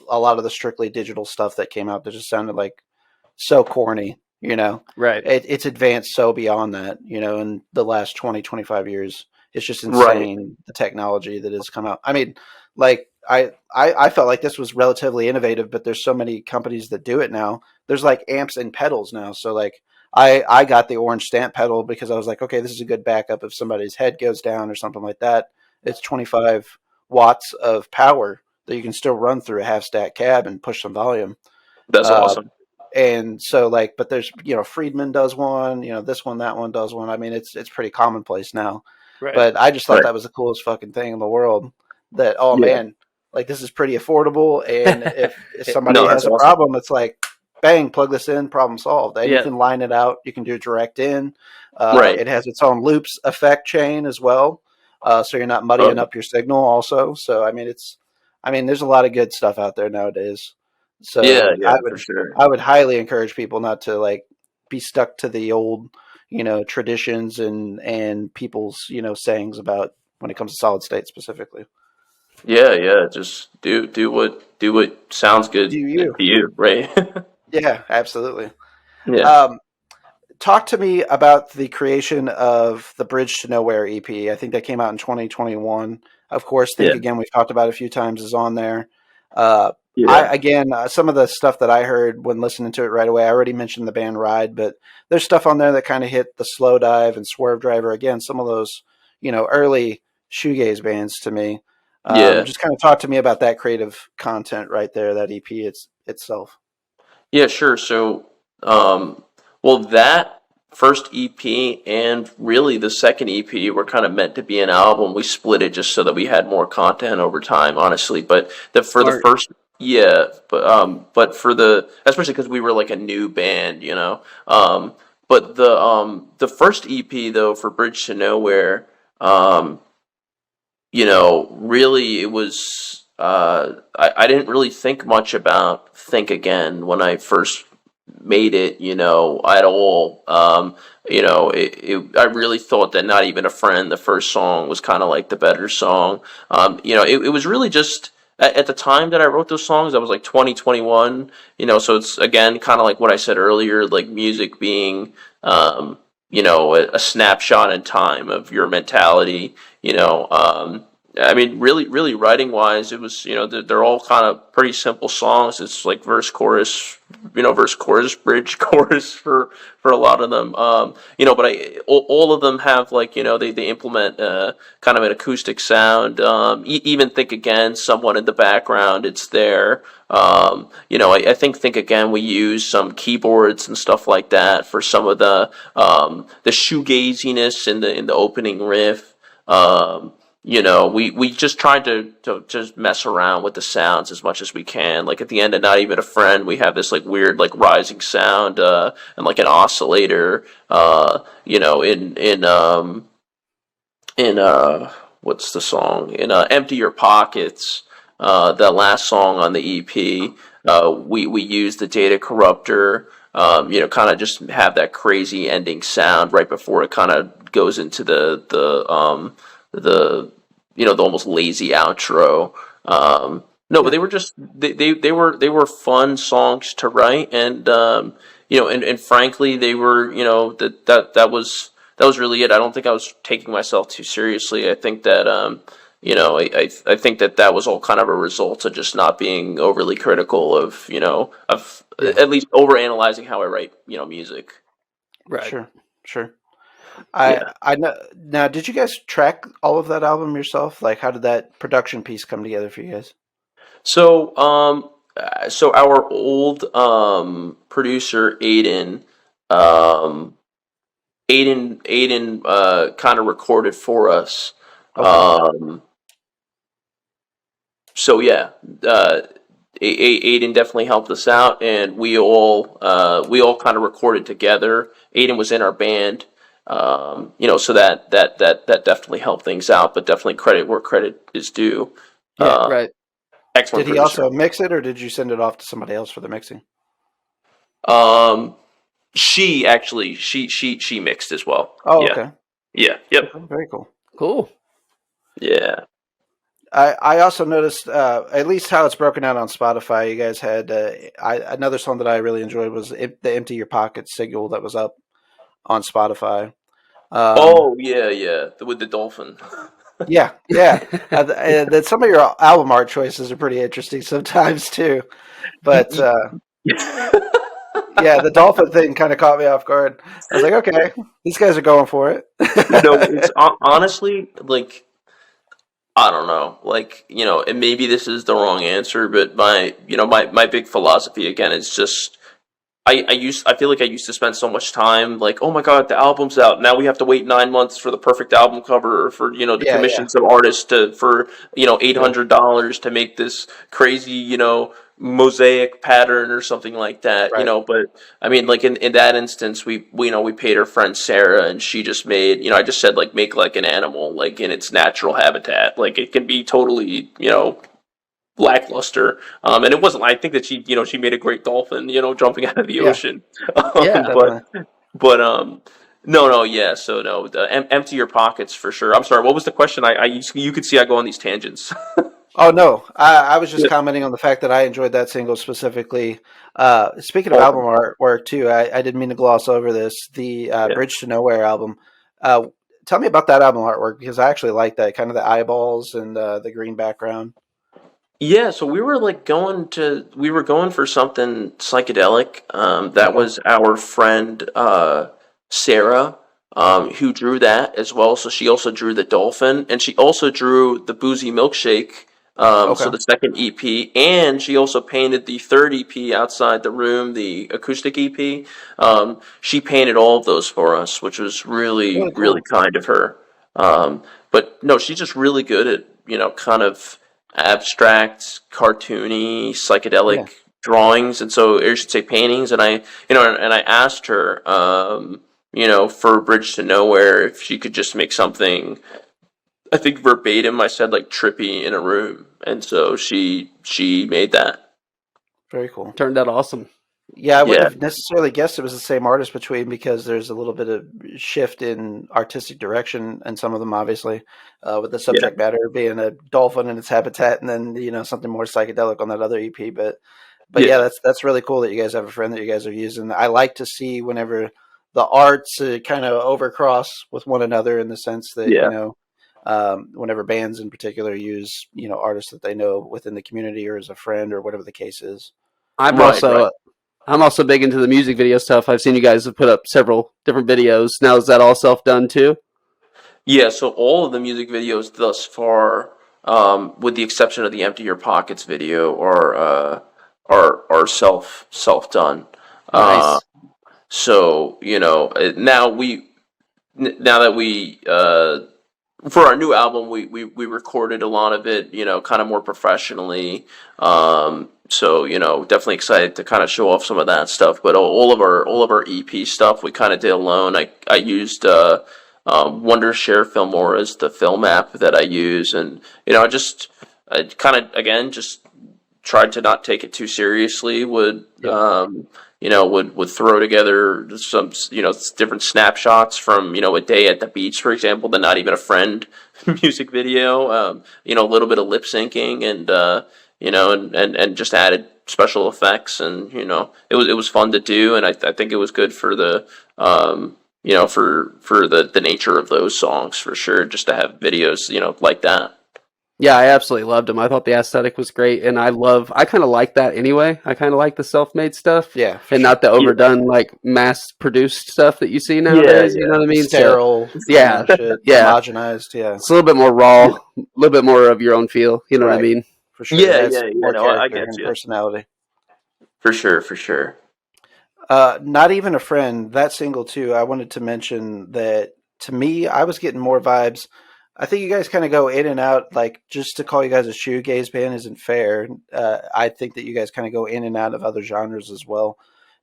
a lot of the strictly digital stuff that came out that just sounded like so corny, Right. It's advanced so beyond that, in the last 20, 25 years. It's just insane, the technology that has come out. I mean, like I felt like this was relatively innovative, but there's so many companies that do it now. There's like amps and pedals now. So like I got the orange stamp pedal because I was like, okay, this is a good backup if somebody's head goes down or something like that. It's 25 watts of power that you can still run through a half stack cab and push some volume. That's Uh, awesome. and so like, but there's, Friedman does one, this one, that one does one. I mean, it's pretty commonplace now, Right. but I just thought Right. that was the coolest fucking thing in the world that, oh Yeah. man, like this is pretty affordable. And if somebody No, has that's a awesome. problem, it's like, bang, plug this in, problem solved. And Yeah. you can line it out. You can do direct in. Right. It has its own loops effect chain as well. So you're not muddying up your signal also. So, I mean, there's a lot of good stuff out there nowadays. So Yeah, for sure. I would highly encourage people not to like be stuck to the old, traditions and people's, sayings about when it comes to solid state specifically. Yeah. Just do what sounds good Do you? to you, right? Yeah, absolutely. Yeah. Talk to me about the creation of the Bridge to Nowhere EP. I think that came out in 2021. Of course, Think Yeah. Again, we've talked about a few times, is on there. Yeah. Some of the stuff that I heard when listening to it right away, I already mentioned the band Ride, but there's stuff on there that kind of hit the Slow Dive and Swerve Driver. Again, some of those, early shoegaze bands to me. Yeah. Just kind of talk to me about that creative content right there, that EP itself. Yeah, sure. So, well, that first EP and really the second EP were kind of meant to be an album. We split it just so that we had more content over time, honestly. But the Smart. first, yeah, but for the, especially because we were like a new band, but the first EP though for Bridge to Nowhere, really it was. I didn't really think much about Think Again when I first made it, at all. I really thought that Not Even a Friend, the first song, was kind of like the better song. It was really just at the time that I wrote those songs, I was like 2021, so it's again kind of like what I said earlier, like music being, a snapshot in time of your mentality, I mean, really, writing wise, it was, they're all kind of pretty simple songs. It's like verse, chorus, bridge, chorus for a lot of them. But all of them have like, they implement kind of an acoustic sound. Even Think Again, somewhat in the background, it's there. I think Again, we use some keyboards and stuff like that for some of the shoegaziness in the opening riff. We just tried to just mess around with the sounds as much as we can. Like at the end of Not Even a Friend, we have this like weird like rising sound and like an oscillator. In what's the song? In Empty Your Pockets, the last song on the EP, we use the data corruptor. Kind of just have that crazy ending sound right before it kind of goes into the almost lazy outro. But they were just they were fun songs to write, and and frankly they were that was really it. I don't think I was taking myself too seriously. I think that I think that was all kind of a result of just not being overly critical of at least over analyzing how I write music. Right. Sure. Yeah. I know. Now, did you guys track all of that album yourself? Like, how did that production piece come together for you guys? So our old producer Aiden kind of recorded for us. Okay. So yeah, Aiden definitely helped us out, and we all kind of recorded together. Aiden was in our band. So that definitely helped things out, but definitely credit where credit is due. Yeah, right. Excellent Did he producer. also mix it, or did you send it off to somebody else for the mixing? She actually she mixed as well. Oh, Yeah. okay. Yeah. Yep. Very cool. Cool. Yeah. I also noticed, at least how it's broken out on Spotify, you guys had another song that I really enjoyed was the Empty Your Pocket single that was up on Spotify. Yeah. With the dolphin. Yeah, yeah. That some of your album art choices are pretty interesting sometimes too. But yeah, the dolphin thing kind of caught me off guard. I was like, okay, these guys are going for it. No, it's honestly like I don't know, like and maybe this is the wrong answer, but my big philosophy again is just I feel like I used to spend so much time like, oh my god, the album's out. Now we have to wait 9 months for the perfect album cover or for to Yeah, commission yeah, some artists for yeah. $800 to make this crazy mosaic pattern or something like that. Right. But I mean, like in that instance, we paid our friend Sarah, and she just made I just said like make like an animal like in its natural habitat. Like it can be totally lackluster. And it wasn't. I think that she made a great dolphin, jumping out of the Yeah, ocean. Yeah. But definitely. no, yeah. So no, empty your pockets for sure. I'm sorry. What was the question? You could see I go on these tangents. Oh no, I was just Yeah. commenting on the fact that I enjoyed that single specifically. Speaking of album Awesome. artwork too, I didn't mean to gloss over this. The Yeah. Bridge to Nowhere album. Uh, Tell me about that album artwork because I actually like that kind of the eyeballs and the green background. Yeah, so we were going for something psychedelic. That Okay. was our friend Sarah, who drew that as well. So she also drew the dolphin, and she also drew the boozy milkshake. Okay. So the second EP, and she also painted the third EP outside the room, the acoustic EP. She painted all of those for us, which was really, Really really cool. kind of her. But no, she's just really good at kind of abstract, cartoony, Yeah. psychedelic drawings, and so or I should say paintings. And I asked her, for Bridge to Nowhere, if she could just make something. I think verbatim, I said like trippy in a room, and so she made that. Very cool. Turned out awesome. Yeah, I wouldn't Yeah, have necessarily guessed it was the same artist between because there's a little bit of shift in artistic direction and some of them obviously, with the yeah, subject matter being a dolphin in its habitat and then something more psychedelic on that other EP. But yeah, yeah, that's really cool that you guys have a friend that you guys are using. I like to see whenever the arts kind of overcross with one another in the sense that yeah. whenever bands in particular use artists that they know within the community or as a friend or whatever the case is. I'm Right, right. also I'm also big into the music video stuff. I've seen you guys have put up several different videos. Now is that all self done too? Yeah, so all of the music videos thus far, with the exception of the Empty Your Pockets video, are self done. Uh, Nice. so now that we for our new album we recorded a lot of it, kind of more professionally. So definitely excited to kind of show off some of that stuff. But all of our EP stuff we kind of did alone. I used Wondershare Filmora as the film app that I use, and I kind of again just tried to not take it too seriously. Yeah. Would throw together some different snapshots from a day at the beach, for example, the Not Even a Friend music video. A little bit of lip syncing and and just added special effects, and it was fun to do, and I think it was good for the for the nature of those songs for sure, just to have videos like that. Yeah, I absolutely loved them. I thought the aesthetic was great, and I kind of like that anyway. I kind of like the self-made stuff, Yeah, for and sure. not the Yeah, overdone, like mass-produced stuff that you see yeah, nowadays. You know yeah. what I mean? So, Sterile, yeah, shit, yeah, homogenized. Yeah, it's a little bit more raw, a little bit more of your own feel. You know what I right. mean? For sure. It Yeah, adds yeah, yeah. more No, I character get and you. personality. For sure, for sure. Not Even a Friend, that single too. I wanted to mention that to me, I was getting more vibes. I think you guys kind of go in and out. Like, just to call you guys a shoegaze band isn't fair. I think that you guys kind of go in and out of other genres as well.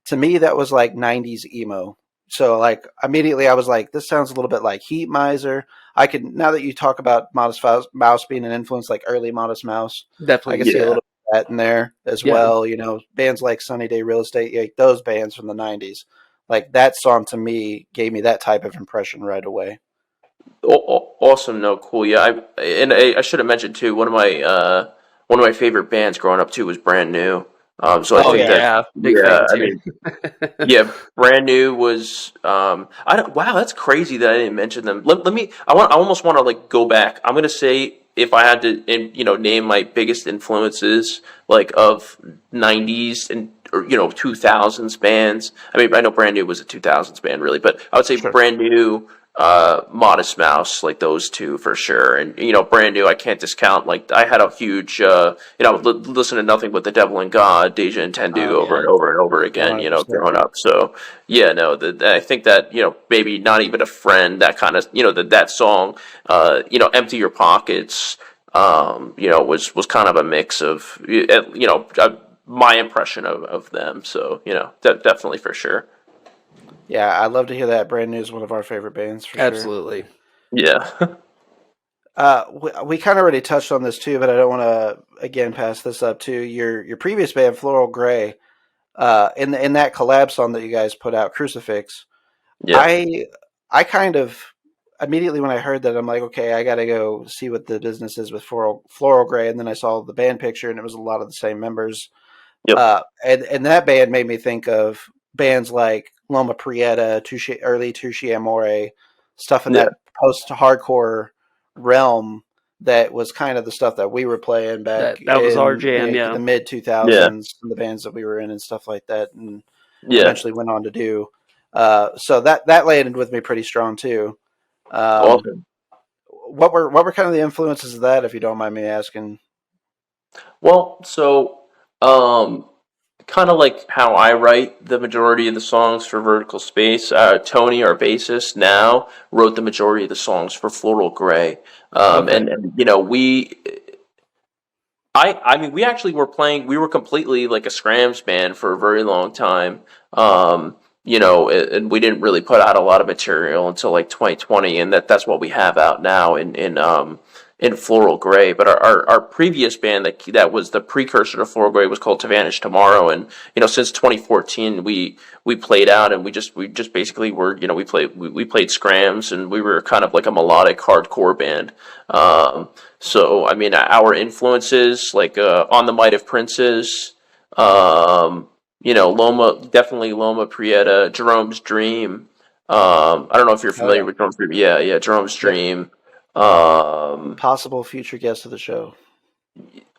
To me, that was like 90s emo. So, like, immediately I was like, this sounds a little bit like Heat Miser. I could, now that you talk about Mouse being an influence, like early Modest Mouse, I Definitely, can see a Yeah. little bit of that in there as yeah. well. Bands like Sunny Day Real Estate, like those bands from the 90s. Like, that song to me gave me that type of impression right away. Awesome. No, cool. Yeah, I should have mentioned too. One of my favorite bands growing up too was Brand New. So I think big fan too. I mean, yeah, Brand New was. I don't. Wow, that's crazy that I didn't mention them. Let me. I almost want to like go back. I'm gonna say if I had to, name my biggest influences like of '90s and or 2000s bands. I mean, I know Brand New was a 2000s band, really, but I would say Brand New. Modest Mouse, like those two for sure, and Brand New. I can't discount. Like I had a huge, listen to nothing but The Devil and God, Deja and Tendu over and over and over again. 100%. Growing up. So yeah, no, I think that maybe Not Even a Friend, that kind of that song, Empty Your Pockets, was kind of a mix of my impression of them. So definitely for sure. Yeah, I'd love to hear that. Brand New is one of our favorite bands for Absolutely. Yeah. We kind of already touched on this too, but I don't want to again pass this up to your previous band, Floral Gray. In that collab song that you guys put out, Crucifix. Yeah. I kind of immediately when I heard that, I'm like, okay, I got to go see what the business is with Floral Gray, and then I saw the band picture, and it was a lot of the same members. Yep. And that band made me think of bands like Loma Prieta, early Touche Amore, stuff in that post-hardcore realm that was kind of the stuff that we were playing back. That was our jam, the mid 2000s, the bands that we were in and stuff like that, and eventually went on to do. So that landed with me pretty strong too. Awesome. What were kind of the influences of that, if you don't mind me asking? Well, so kind of like how I write the majority of the songs for Vertical Space. Tony, our bassist, now wrote the majority of the songs for Floral Gray. And I mean, we actually were playing. We were completely like a Scrams band for a very long time. And we didn't really put out a lot of material until like 2020, and that's what we have out now in Floral Gray. But our previous band that was the precursor to Floral Gray was called To Vanish Tomorrow, and since 2014 we played out, and we just basically were we played Scrams, and we were kind of like a melodic hardcore band. So I mean, our influences like On the Might of Princes, Loma Prieta, Jerome's Dream. I don't know if you're familiar with Jerome's Dream. Yeah, Jerome's Dream. Possible future guest of the show.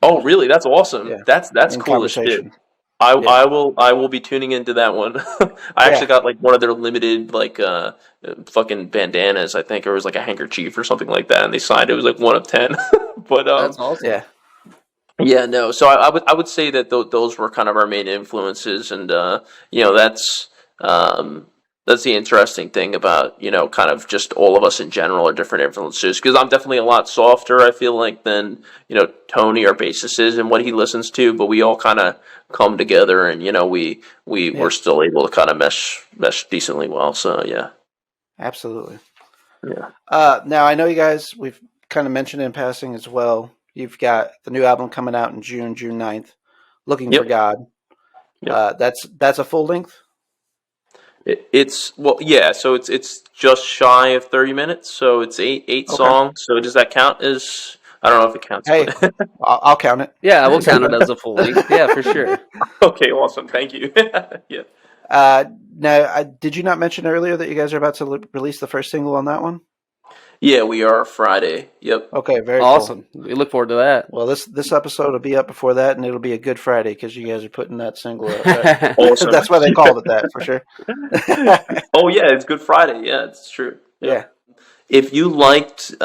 Oh, really? That's awesome. Yeah. That's cool as shit. I will be tuning into that one. I actually got like one of their limited like fucking bandanas, I think, or it was like a handkerchief or something like that, and they signed it was like 1 of 10. But that's awesome. Yeah, no. So I would say that those were kind of our main influences, and that's the interesting thing about kind of just all of us in general are different influences, because I'm definitely a lot softer, I feel like, than Tony, our bassist, is and what he listens to, but we all kind of come together, and we're still able to kind of mesh decently well. So yeah, absolutely. Yeah. Now I know you guys, we've kind of mentioned in passing as well, you've got the new album coming out in June 9th, Looking for God. That's a full length. So it's just shy of 30 minutes, so it's eight songs. So does that count as? I don't know if it counts. Hey, I'll count it. Yeah, we'll count it as a full length. Yeah, for sure. Okay, awesome. Thank you. Yeah. Now, did you not mention earlier that you guys are about to release the first single on that one? Yeah, we are Friday. Yep. Okay, very awesome. Cool. We look forward to that. Well, this episode will be up before that, and it'll be a good Friday because you guys are putting that single up. Right? Awesome. That's why they called it that, for sure. Oh yeah, it's Good Friday. Yeah, it's true. Yeah. If you liked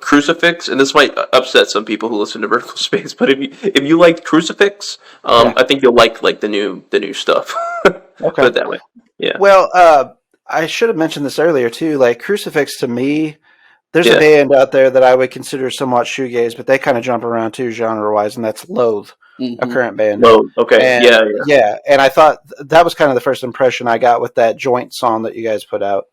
Crucifix, and this might upset some people who listen to Vertical Space, but if you liked Crucifix, I think you'll like the new stuff. Okay. Put it that way. Yeah. Well, I should have mentioned this earlier too. Like Crucifix, to me, there's a band out there that I would consider somewhat shoegaze, but they kind of jump around too genre-wise, and that's Loathe, a current band. Loathe, okay, and, yeah. And I thought that was kind of the first impression I got with that joint song that you guys put out.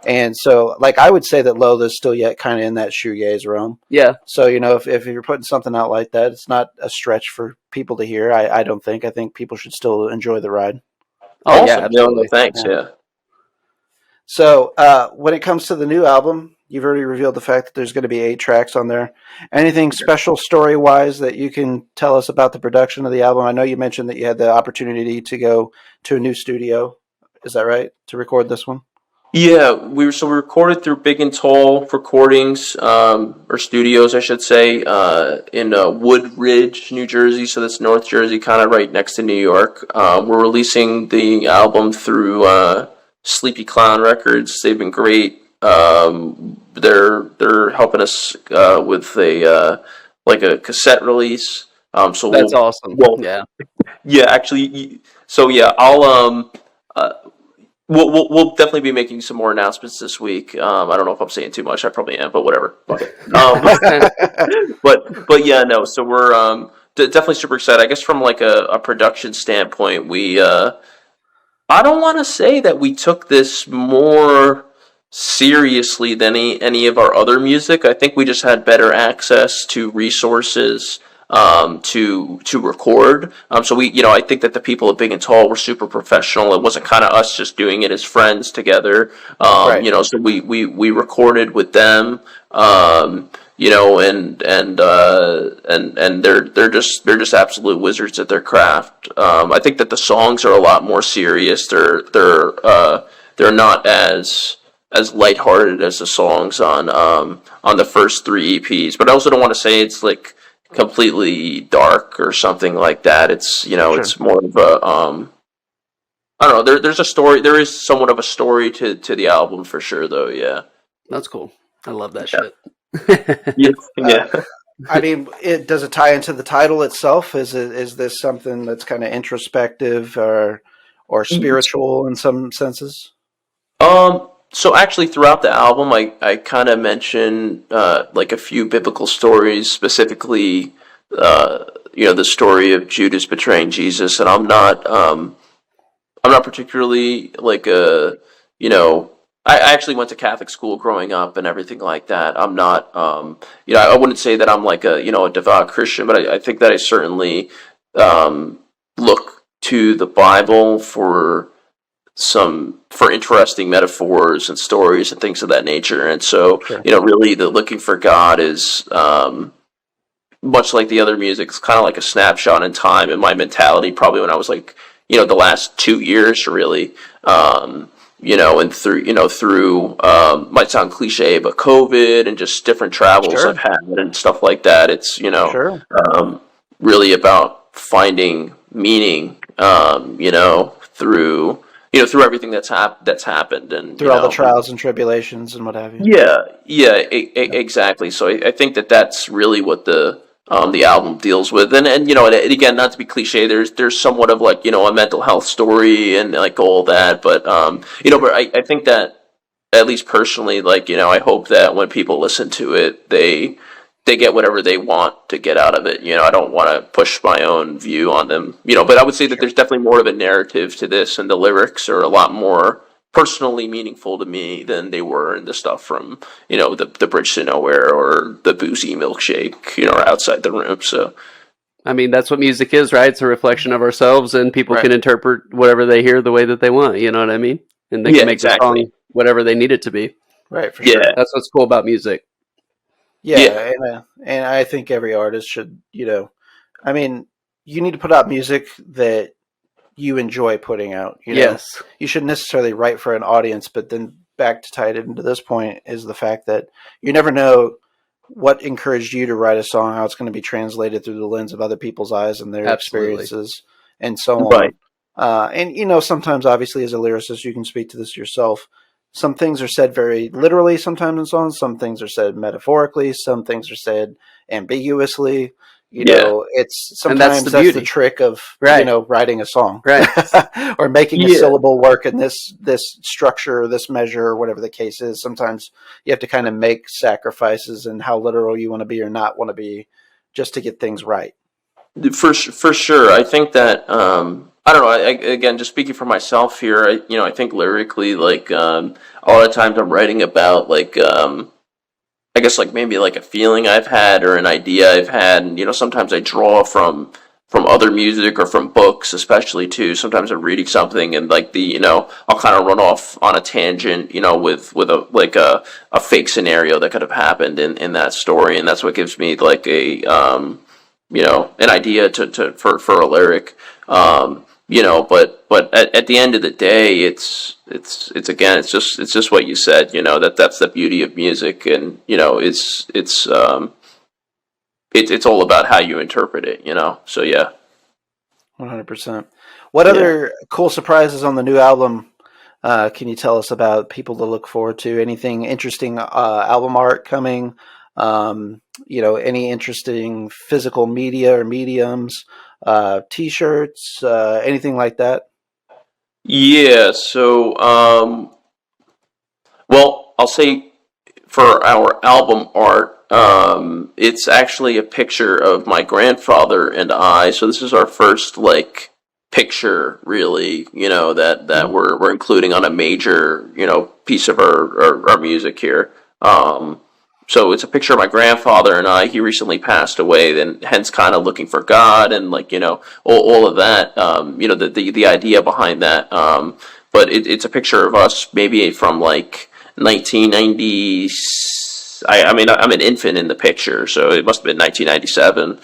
And so, like, I would say that Loathe is still yet kind of in that shoegaze realm. Yeah. So, if you're putting something out like that, it's not a stretch for people to hear. I don't think. I think people should still enjoy the ride. Oh, awesome. Yeah, absolutely. Thanks, yeah. So, when it comes to the new album, you've already revealed the fact that there's going to be 8 tracks on there. Anything special story-wise that you can tell us about the production of the album? I know you mentioned that you had the opportunity to go to a new studio. Is that right? To record this one? Yeah, we recorded through Big and Tall Recordings, or studios, I should say, in Wood Ridge, New Jersey. So that's North Jersey, kind of right next to New York. We're releasing the album through Sleepy Clown Records. They've been great. They're helping us with a like a cassette release. So That's awesome. Well, yeah, actually, so yeah, I'll we'll definitely be making some more announcements this week. I don't know if I'm saying too much. I probably am, but whatever. Fuck it. But yeah, no. So we're definitely super excited. I guess from like a production standpoint, we I don't want to say that we took this more seriously than any of our other music. I think we just had better access to resources to record. So we, I think that the people at Big and Tall were super professional. It wasn't kind of us just doing it as friends together. Right. So we recorded with them. And they're just absolute wizards at their craft. I think that the songs are a lot more serious. They're not as lighthearted as the songs on the first 3 EPs. But I also don't want to say it's like completely dark or something like that. It's Sure. it's more of a I don't know. There's a story. There is somewhat of a story to the album for sure, though. Yeah. that's cool. I love that Yeah. shit. Yeah. I mean, does it tie into the title itself? Is this something that's kind of introspective or spiritual in some senses? So actually, throughout the album, I kind of mention like a few biblical stories, specifically, the story of Judas betraying Jesus, and I'm not particularly like I actually went to Catholic school growing up and everything like that. I'm not, I wouldn't say that I'm like a devout Christian, but I think that I certainly look to the Bible for interesting metaphors and stories and things of that nature. And so, Sure. Really the looking for God is, much like the other music, it's kind of like a snapshot in time in my mentality, probably when I was like, the last 2 years really, and through might sound cliche, but COVID and just different travels Sure. I've had and stuff like that. It's, Sure. really about finding meaning, through everything that's happened and Through all the trials and tribulations and what have you. yeah, exactly. So I think that that's really what the album deals with, and again, not to be cliche, there's somewhat of like a mental health story and like all that, but but I think that at least personally, like I hope that when people listen to it, they get whatever they want to get out of it. I don't want to push my own view on them. But I would say that there's definitely more of a narrative to this, and the lyrics are a lot more personally meaningful to me than they were in the stuff from the Bridge to Nowhere or the Boozy Milkshake, or Outside the Room. So I mean, that's what music is, right? It's a reflection of ourselves, and people Right. can interpret whatever they hear the way that they want. You know what I mean? And they Yeah, can make exactly. the song whatever they need it to be. Right. For Yeah. sure. That's what's cool about music. Yeah, and I think every artist should, I mean, you need to put out music that you enjoy putting out. Yes. You shouldn't necessarily write for an audience, but then back to tie it into this point is the fact that you never know what encouraged you to write a song, how it's going to be translated through the lens of other people's eyes and their Absolutely. experiences and so on. Right. And sometimes obviously as a lyricist, you can speak to this yourself. Some things are said very literally sometimes in songs. Some things are said metaphorically. Some things are said ambiguously. It's And that's sometimes the that's beauty. the trick of, Right. writing a song. Right. Or making a Yeah. syllable work in this structure, or this measure, or whatever the case is. Sometimes you have to kind of make sacrifices in how literal you want to be or not want to be just to get things right. For sure, I think that I don't know. Again, just speaking for myself here, I think lyrically, like a lot of times I'm writing about like I guess like maybe like a feeling I've had or an idea I've had, and sometimes I draw from other music or from books, especially too. Sometimes I'm reading something and like I'll kind of run off on a tangent, with a fake scenario that could have happened in that story, and that's what gives me like a an idea for a lyric. But at the end of the day, it's again, it's just what you said, that's the beauty of music, and it's all about how you interpret it, So yeah. 100%. What other cool surprises on the new album can you tell us about, people to look forward to? Anything interesting album art coming? Any interesting physical media or mediums, T-shirts, anything like that? Yeah. So, well, I'll say for our album art, it's actually a picture of my grandfather and I. So this is our first like picture, really, that we're including on a major, piece of our music here. So it's a picture of my grandfather and I. He recently passed away, then hence kind of looking for God and like all of that. The idea behind that. But it's a picture of us maybe from like 1990. I'm an infant in the picture, so it must have been 1997.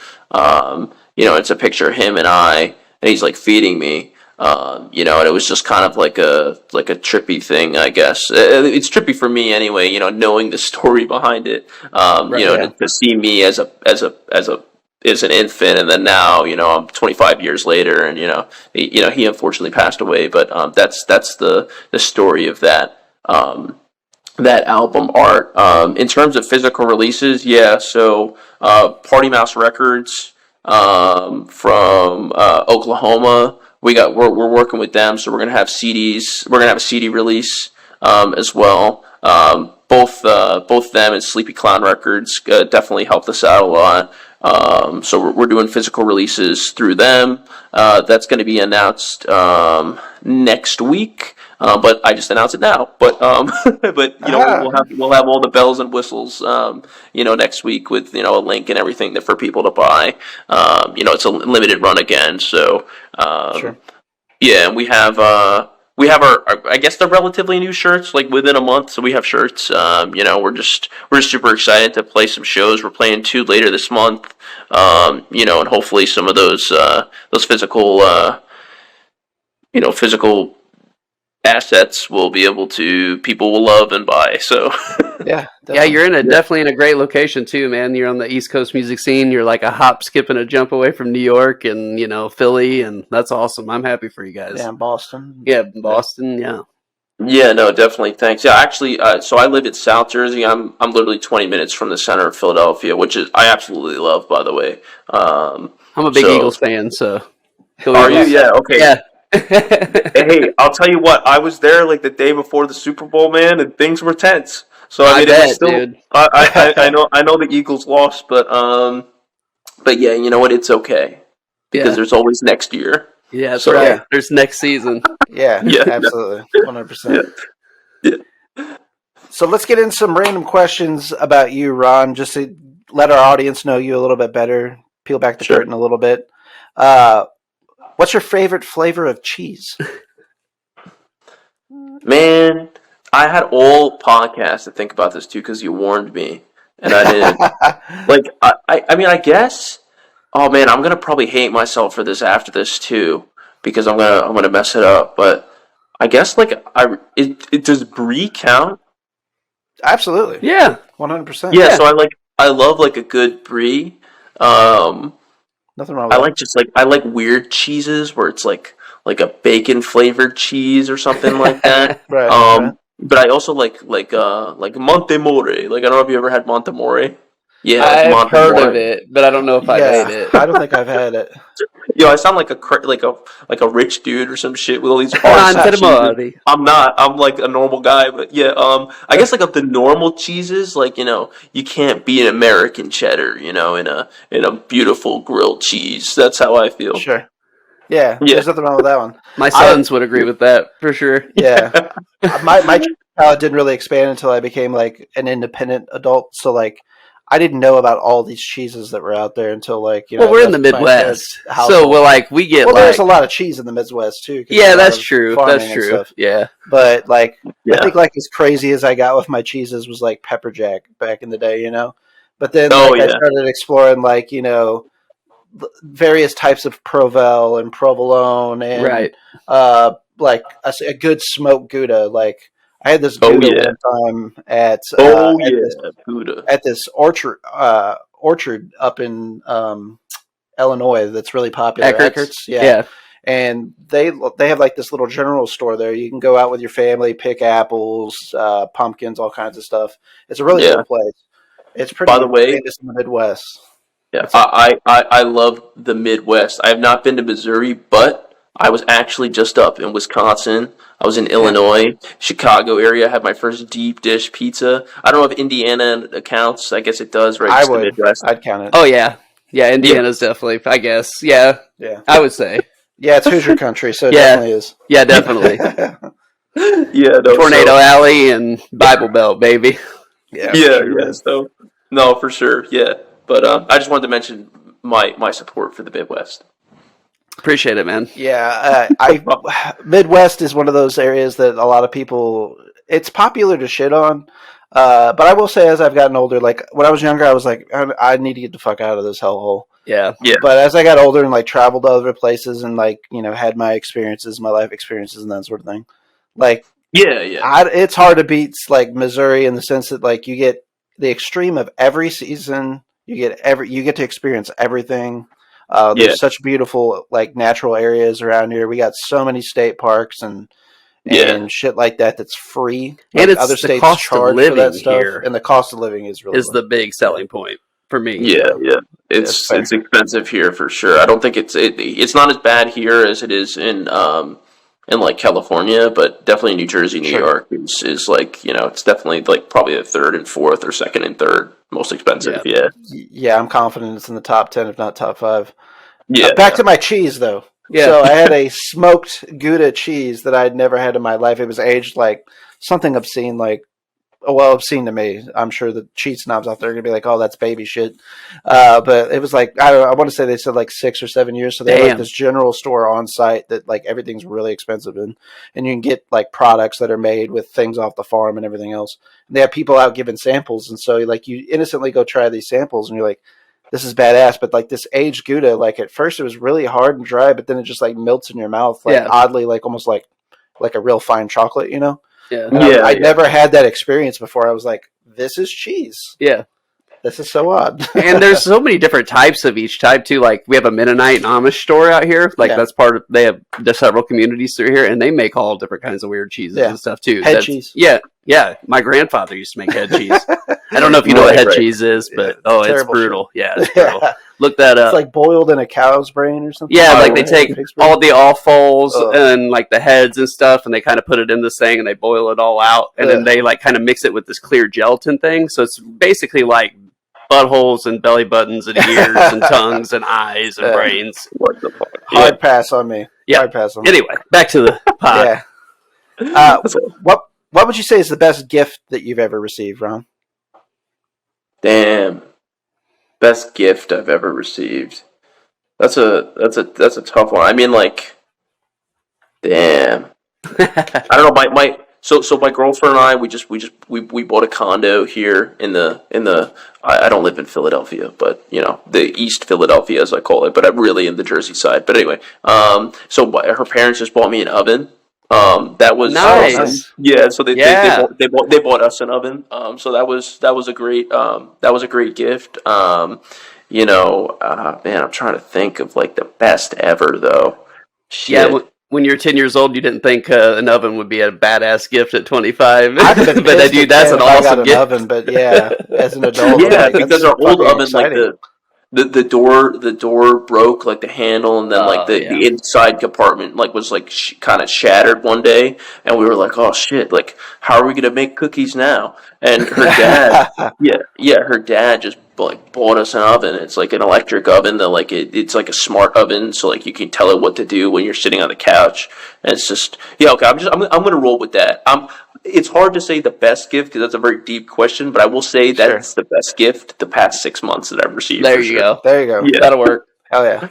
It's a picture of him and I, and he's like feeding me. And it was just kind of like a trippy thing, I guess. It's trippy for me anyway, knowing the story behind it. To see me as an infant, and then now, I'm 25 years later, and he unfortunately passed away. But that's the story of that album art. In terms of physical releases, yeah. So Party Mouse Records from Oklahoma. We're working with them, so we're gonna have CDs. We're gonna have a CD release as well. Both them and Sleepy Clown Records definitely helped us out a lot. So we're doing physical releases through them. That's going to be announced next week. But I just announced it now. But we'll have all the bells and whistles next week with a link and everything for people to buy. It's a limited run again, so Sure. Yeah, and we have our I guess the relatively new shirts, like within a month. So we have shirts. We're just super excited to play some shows. We're playing 2 later this month. And hopefully some of those physical physical assets people will love and buy. So Yeah. Yeah, you're definitely in a great location too, man. You're on the East Coast music scene. You're like a hop, skip, and a jump away from New York and Philly, and that's awesome. I'm happy for you guys. Yeah, Boston. Yeah, Boston. Yeah. Yeah, no, definitely. Thanks. Yeah, actually, so I live in South Jersey. I'm literally 20 minutes from the center of Philadelphia, which I absolutely love, by the way. I'm a big Eagles fan, so. Are you? Yeah. Okay. Yeah. Hey, I'll tell you what. I was there like the day before the Super Bowl, man, and things were tense. So I mean, bet, it was still. Dude. I know the Eagles lost, but yeah, you know what? It's okay because there's always next year. Yeah, that's right. Yeah. There's next season. Yeah, absolutely, 100%. Yeah. So let's get into some random questions about you, Ron, just to let our audience know you a little bit better, peel back the curtain a little bit. What's your favorite flavor of cheese? Man, I had all podcasts to think about this too because you warned me, and I didn't. I mean, I guess. Oh man, I'm gonna probably hate myself for this after this too because I'm gonna mess it up. But I guess it does brie count? Absolutely. Yeah, 100%. Yeah. So I love like a good brie. Nothing wrong with that. I like weird cheeses where it's like a bacon flavored cheese or something like that. Right. But I also like Montemore. Like I don't know if you ever had Montemore. Yeah, I've heard of it, but I don't know if I've ate it. I don't think I've had it. I sound like a rich dude or some shit with all these. I'm not. I'm like a normal guy, but yeah. I guess like of the normal cheeses, like you can't be an American cheddar, in a beautiful grilled cheese. That's how I feel. Sure. Yeah. There's nothing wrong with that one. My sons would agree with that for sure. Yeah. my palate didn't really expand until I became like an independent adult. So like, I didn't know about all these cheeses that were out there until like well, we're in the Midwest, so we get there's a lot of cheese in the Midwest too. Yeah, that's true. That's true. Yeah, but like I think like as crazy as I got with my cheeses was like pepper jack back in the day, you know. But then I started exploring like various types of Provel and provolone and like a good smoked Gouda. Like I had this Gouda one time at this orchard up in Illinois that's really popular. Eckert's. Yeah. And they have like this little general store there. You can go out with your family, pick apples, pumpkins, all kinds of stuff. It's a really good place. It's pretty famous in the Midwest. Yeah, I love the Midwest. I have not been to Missouri, but I was actually just up in Wisconsin. I was in Illinois, Chicago area. I had my first deep dish pizza. I don't know if Indiana accounts. I guess it does, right? I would. I'd count it. Oh, yeah. Yeah, Indiana's definitely, I guess. Yeah. Yeah. I would say. Yeah, it's Hoosier country, so it definitely is. Yeah, definitely. Tornado Alley and Bible Belt, baby. Yeah. So, no, for sure. Yeah. But I just wanted to mention my support for the Midwest. Appreciate it, man. Yeah, Midwest is one of those areas that a lot of people, it's popular to shit on. But I will say as I've gotten older, like when I was younger, I was like, I need to get the fuck out of this hellhole. Yeah. But as I got older and like traveled to other places and like, had my experiences, my life experiences and that sort of thing, like, it's hard to beat like Missouri in the sense that like you get the extreme of every season. You get to experience everything. There's such beautiful like natural areas around here. We got so many state parks and shit like that that's free. Like, and it's other states cost charge of living for that stuff, here, and the cost of living is really the big selling point for me. Yeah. It's expensive here for sure. I don't think it's not as bad here as it is in like California, but definitely New Jersey, New York is like, it's definitely like probably the third and fourth or second and third most expensive. Yeah, I'm confident it's in the top 10, if not top 5. Yeah. Back to my cheese though. Yeah. So I had a smoked Gouda cheese that I'd never had in my life. It was aged like something obscene, like, obscene to me. I'm sure the cheese snobs out there are gonna be like, "Oh, that's baby shit." But it was like I want to say they said like 6 or 7 years. So they have like this general store on site that like everything's really expensive in, and you can get like products that are made with things off the farm and everything else. And they have people out giving samples, and so like you innocently go try these samples, and you're like, "This is badass." But like this aged Gouda, like at first it was really hard and dry, but then it just like melts in your mouth, like oddly, like almost like a real fine chocolate, Yeah. I never had that experience before. I was like, this is cheese. Yeah. This is so odd. And there's so many different types of each type too. Like we have a Mennonite and Amish store out here. Like that's part of, they have several communities through here, and they make all different kinds of weird cheeses and stuff too. Head cheese. Yeah. My grandfather used to make head cheese. I don't know if you know what head cheese is, but it's brutal. Shit. Yeah, it's brutal. Look that up. It's like boiled in a cow's brain or something. Yeah, like they take all the offals and like the heads and stuff, and they kind of put it in this thing and they boil it all out, and then they like kind of mix it with this clear gelatin thing. So it's basically like buttholes and belly buttons and ears and tongues and eyes and brains. What the fuck? Hard pass on me. Yeah. Hard pass on me. Anyway, back to the pod. What would you say is the best gift that you've ever received, Ron? Damn. Best gift I've ever received. That's a tough one. I mean, like, damn. I don't know. So my girlfriend and I, we bought a condo here in the I don't live in Philadelphia, but the East Philadelphia as I call it, but I'm really in the Jersey side. But anyway, so her parents just bought me an oven. That was nice. Awesome. Yeah, so they bought us an oven. So that was a great gift. Man, I'm trying to think of like the best ever though. Shit. Yeah, when you're 10 years old, you didn't think an oven would be a badass gift at 25. But dude, that's an awesome gift. Oven, but yeah, as an adult, because our old oven, exciting. Like the door broke, like the handle, and then like the inside compartment like was like kind of shattered one day, and we were like, oh shit, like how are we gonna make cookies now? And her dad, her dad just like bought us an oven. It's like an electric oven that like it's like a smart oven, so like you can tell it what to do when you're sitting on the couch. And it's just okay. I'm gonna roll with that. it's hard to say the best gift because that's a very deep question, but I will say that's the best gift the past 6 months that I've received. There you go. There you go. Yeah. That'll work. Hell yeah.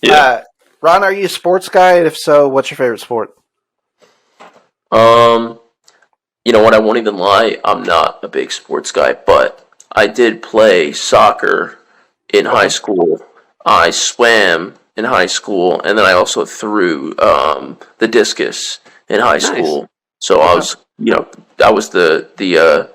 Yeah. Ron, are you a sports guy? And if so, what's your favorite sport? You know what? I won't even lie. I'm not a big sports guy, but I did play soccer in high school. I swam in high school, and then I also threw the discus in high school. So I was, I was the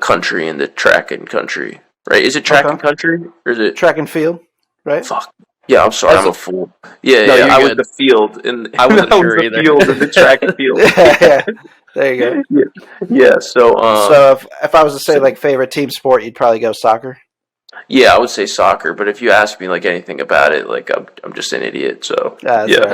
country in the track and country, right? Is it track and country, or is it track and field? Right? Fuck. Yeah, I'm sorry, I'm a fool. Yeah, No, I was good. the field, and I wasn't sure either. Field in the track and field. Yeah. There you go. Yeah. So, so if I was to say like favorite team sport, you'd probably go soccer. Yeah, I would say soccer, but if you ask me like anything about it, like I'm just an idiot. So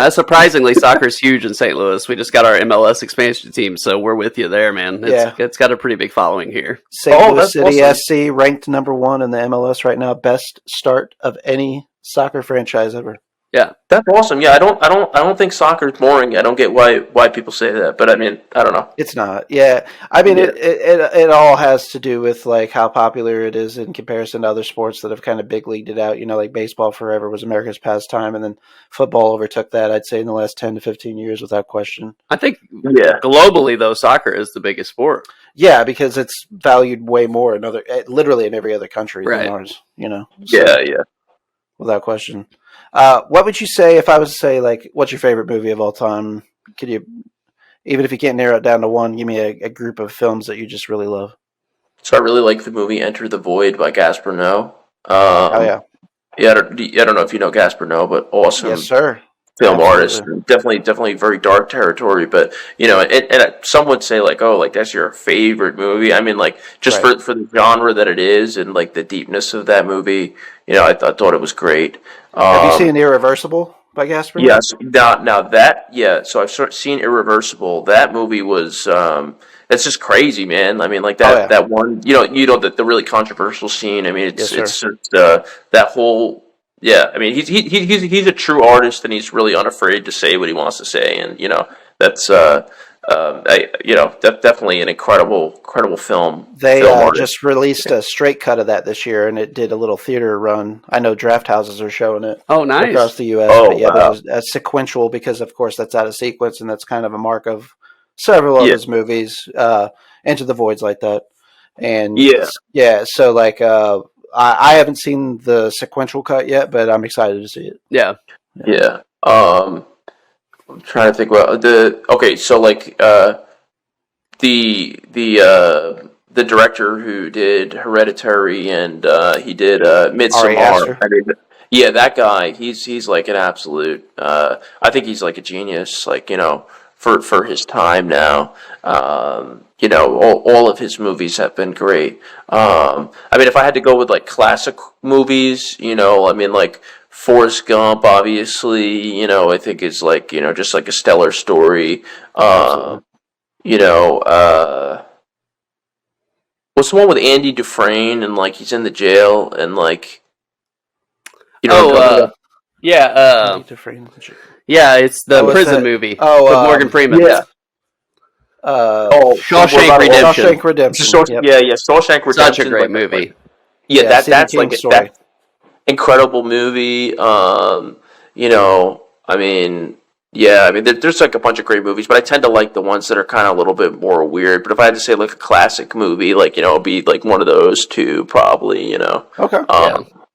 surprisingly, soccer's huge in St. Louis. We just got our MLS expansion team, so we're with you there, man. It's got a pretty big following here. St. Louis City SC ranked number 1 in the MLS right now. Best start of any soccer franchise ever. Yeah, that's awesome. Yeah, I don't think soccer is boring. I don't get why people say that, but I mean, I don't know. It's not. Yeah, I mean, it all has to do with like how popular it is in comparison to other sports that have kind of big leagued it out. You know, like baseball forever was America's pastime, and then football overtook that. I'd say in the last 10 to 15 years, without question. I think globally though, soccer is the biggest sport. Yeah, because it's valued way more in literally in every other country than ours. You know. So, without question. What would you say if I was to say, like, what's your favorite movie of all time? Could you, even if you can't narrow it down to one, give me a group of films that you just really love? So I really like the movie Enter the Void by Gaspar Noé. Yeah, I don't know if you know Gaspar Noé, but awesome. Yes, sir. Film artist, definitely very dark territory, but and some would say like, oh, like that's your favorite movie. I mean, like just for the genre that it is and like the deepness of that movie, I thought it was great. Have you seen Irreversible by Gaspar? Yes. Now that so I've seen Irreversible. That movie was it's just crazy, man. I mean, like that that one, the really controversial scene. I mean, it's just that whole. Yeah, I mean he's a true artist and he's really unafraid to say what he wants to say, and that's definitely an incredible film. They just released a straight cut of that this year, and it did a little theater run. I know draft houses are showing it. Oh, nice. Across the U.S. Oh, but yeah, that was a sequential because of course that's out of sequence, and that's kind of a mark of several of his movies. Into the Void's like that, and so like. I haven't seen the sequential cut yet, but I'm excited to see it. Yeah. I'm trying to think about so like the director who did Hereditary and he did Midsommar. That guy. He's like an absolute. I think he's like a genius. Like for his time now. All of his movies have been great. I mean, if I had to go with like classic movies, I mean, like Forrest Gump, obviously, I think is like, just like a stellar story. What's the one with Andy Dufresne and like he's in the jail and like, Andy Dufresne. Yeah, it's the prison movie. With Morgan Freeman. Yeah. Shawshank Redemption. Shawshank Redemption. Shawshank Redemption. Such a great movie. That's like that incredible movie. I mean, there's like a bunch of great movies, but I tend to like the ones that are kind of a little bit more weird. But if I had to say like a classic movie, like it'd be like one of those two, probably. Okay.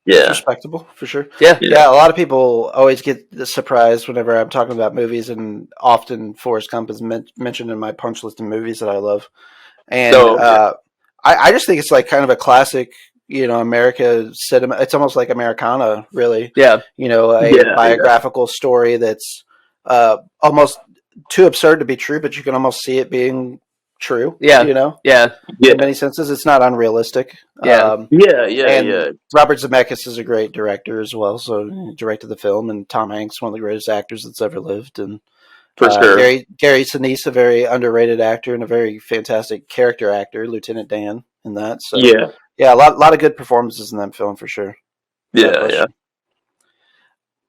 Yeah. Respectable, for sure. Yeah. A lot of people always get surprised whenever I'm talking about movies, and often Forrest Gump is mentioned in my punch list of movies that I love. And I just think it's like kind of a classic, America cinema. It's almost like Americana, really. Yeah. A biographical story that's almost too absurd to be true, but you can almost see it being true. Yeah. In many senses, it's not unrealistic. Yeah. Robert Zemeckis is a great director as well. So he directed the film, and Tom Hanks, one of the greatest actors that's ever lived, and for sure. Gary Sinise, a very underrated actor and a very fantastic character actor, Lieutenant Dan in that. So a lot of good performances in that film for sure. Yeah.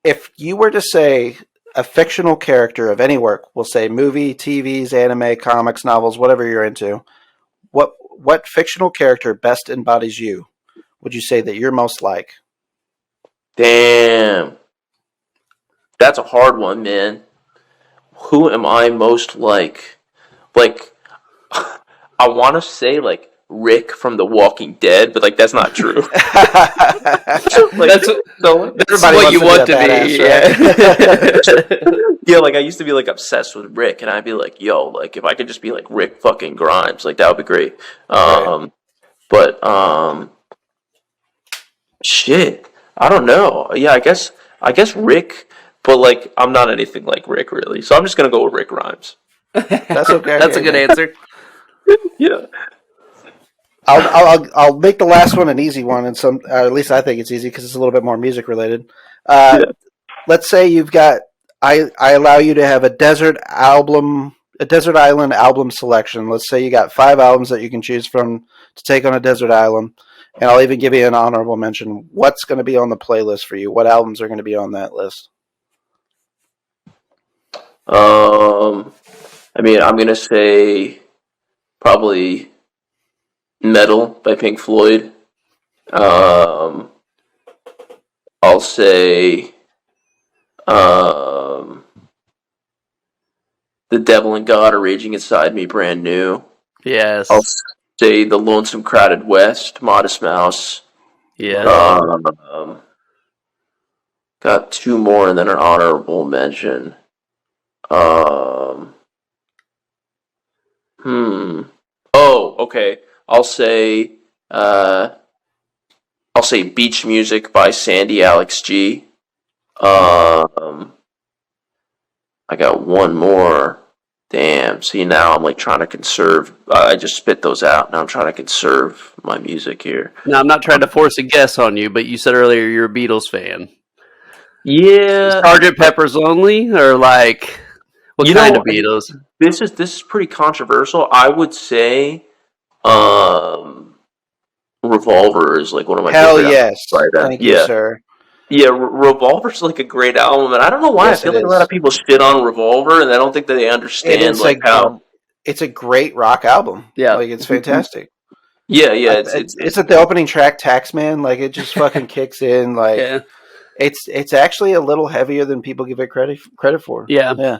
If you were to say a fictional character of any work, we'll say movie, TVs, anime, comics, novels, whatever you're into, what fictional character best embodies you? Would you say that you're most like? Damn. That's a hard one, man. Who am I most like? Like, I want to say, like, Rick from The Walking Dead, but, like, that's not true. Like, That's Everybody what you want be to that be. badass, yeah, like, I used to be, like, obsessed with Rick, and I'd be like, yo, like, if I could just be, like, Rick fucking Grimes, like, that would be great. Right. But, shit, I don't know. Yeah, I guess Rick, but, like, I'm not anything like Rick, really, so I'm just gonna go with Rick Grimes. That's okay. That's a good answer. Yeah. I'll make the last one an easy one, and at least I think it's easy because it's a little bit more music related. Let's say you've got I allow you to have a desert island album selection. Let's say you got 5 albums that you can choose from to take on a desert island, and I'll even give you an honorable mention. What's going to be on the playlist for you? What albums are going to be on that list? I mean, I'm gonna say probably Metal by Pink Floyd. I'll say The Devil and God Are Raging Inside Me, brand new. Yes. I'll say The Lonesome Crowded West, Modest Mouse. Yeah. Got 2 more and then an honorable mention. Oh, okay. I'll say Beach Music by Sandy Alex G. I got one more. Damn. See, now I'm like trying to conserve. I just spit those out. Now I'm trying to conserve my music here. Now, I'm not trying to force a guess on you, but you said earlier you're a Beatles fan. Yeah. Sgt. Pepper's only, or like what kind of Beatles? This is pretty controversial. I would say, Revolver is like one of my Hell favorite yes. albums. Right? Thank you, sir. Yeah, Revolver's like a great album, and I don't know why. Yes, I feel like a lot of people shit on Revolver, and I don't think that they understand like how. It's a great rock album. Yeah, like it's fantastic. Yeah. It's at the opening track, Taxman. Like it just fucking kicks in. Like yeah. It's actually a little heavier than people give it credit for. Yeah.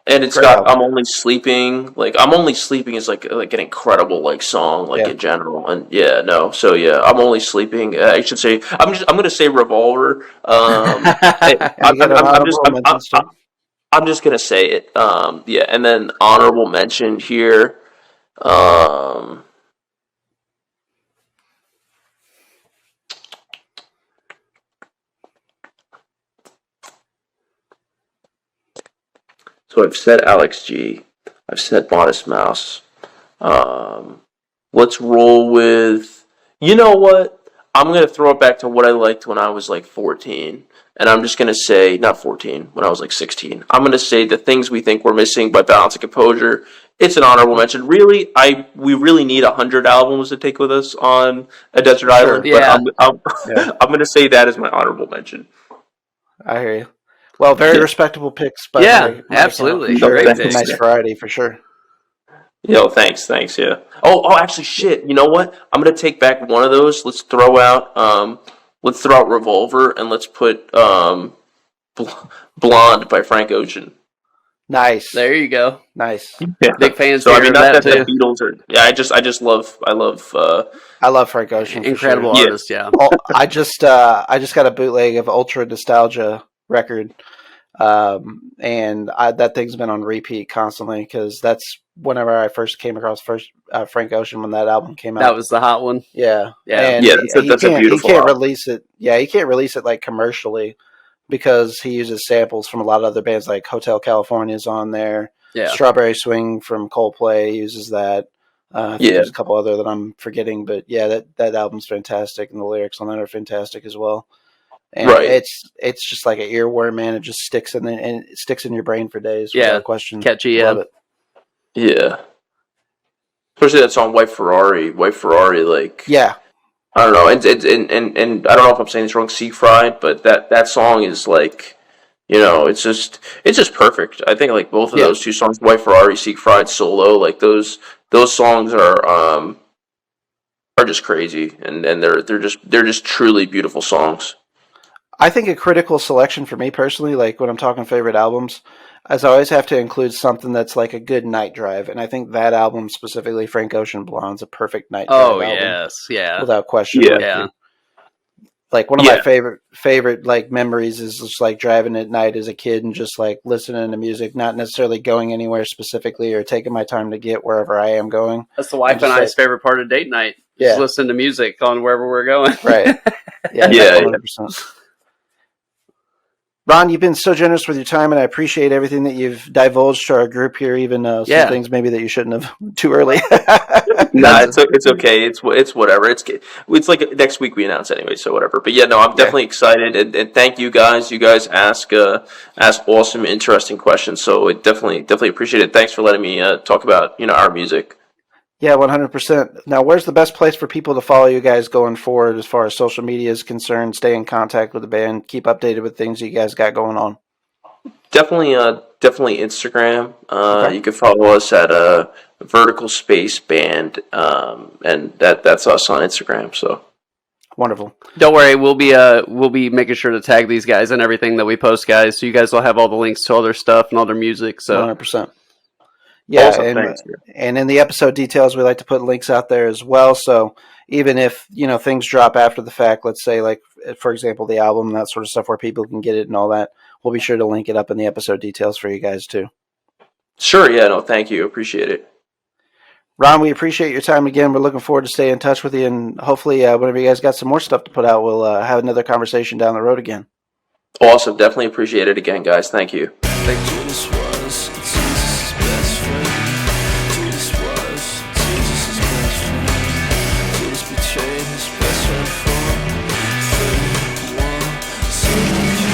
And it's got album. I'm Only Sleeping. Like I'm Only Sleeping is like an incredible like song like in general. And so I'm Only Sleeping. I should say I'm gonna say Revolver. I'm just gonna say it. And then honorable mention here. So I've said Alex G. I've said Modest Mouse. Let's roll with. You know what? I'm gonna throw it back to what I liked when I was like 14, and I'm just gonna say not 14 when I was like 16. I'm gonna say The Things We Think We're Missing by Balance and Composure. It's an honorable mention. Really, we really need 100 albums to take with us on a desert island. Yeah. But I'm gonna say that as my honorable mention. I hear you. Well, very respectable picks. By absolutely. Sure. Thanks. Nice variety for sure. Yo, thanks, yeah. Oh, actually, shit. You know what? I'm gonna take back one of those. Let's throw out Revolver, and let's put Blonde by Frank Ocean. Nice. There you go. Nice. Yeah. Big fans. So I mean, not that too. the Beatles are. Yeah, I love Frank Ocean. Incredible for sure. artist. Yeah. I just got a bootleg of Ultra Nostalgia record, and that thing's been on repeat constantly because that's whenever I first came across Frank Ocean when that album came out. That was the hot one. Yeah. And that's a beautiful. He can't release it. Yeah, he can't release it like commercially because he uses samples from a lot of other bands like Hotel California's on there. Yeah. Strawberry Swing from Coldplay uses that. There's a couple other that I'm forgetting, but yeah, that album's fantastic, and the lyrics on that are fantastic as well. And it's just like an earworm, man. It just sticks in it sticks in your brain for days. Without question. Catchy. Love it. Yeah. Especially that song White Ferrari, like I don't know, and I don't know if I'm saying this wrong, Siegfried, but that song is like It's just perfect. I think like both of those two songs, White Ferrari, Seek Fried, Solo, like those songs are just crazy, and they're just truly beautiful songs. I think a critical selection for me personally, like when I'm talking favorite albums, is I always have to include something that's like a good night drive, and I think that album specifically, Frank Ocean Blonde's a perfect night drive album. Yes, yeah, without question. Yeah. Like one of my favorite like memories is just like driving at night as a kid and just like listening to music, not necessarily going anywhere specifically or taking my time to get wherever I am going. That's the wife and I's favorite part of date night. Yeah. Just listen to music on wherever we're going. Right. Yeah. 100%. Ron, you've been so generous with your time, and I appreciate everything that you've divulged to our group here, even some things maybe that you shouldn't have too early. Nah, it's okay. It's whatever. It's like next week we announce anyway, so whatever. But yeah, no, I'm definitely excited, and thank you guys. You guys ask awesome, interesting questions, so it definitely appreciate it. Thanks for letting me talk about our music. Yeah, 100%. Now, where's the best place for people to follow you guys going forward as far as social media is concerned, stay in contact with the band, keep updated with things you guys got going on? Definitely Instagram. You can follow us at Vertical Space Band, and that's us on Instagram. So wonderful. Don't worry, we'll be making sure to tag these guys and everything that we post, guys. So you guys will have all the links to all their stuff and all their music. So 100%. Yeah, awesome, and in the episode details, we like to put links out there as well. So even if things drop after the fact, let's say like for example the album, that sort of stuff, where people can get it and all that, we'll be sure to link it up in the episode details for you guys too. Sure. Yeah. No. Thank you. Appreciate it. Ron, we appreciate your time again. We're looking forward to staying in touch with you, and hopefully, whenever you guys got some more stuff to put out, we'll have another conversation down the road again. Awesome. Definitely appreciate it again, guys. Thank you. Judas was Jesus' best friend. Judas was Jesus' best friend. Judas betrayed his best friend for 31 seconds.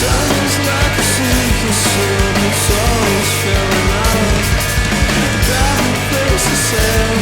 Time is like a sinking sword, it's always filling out. That face is hell,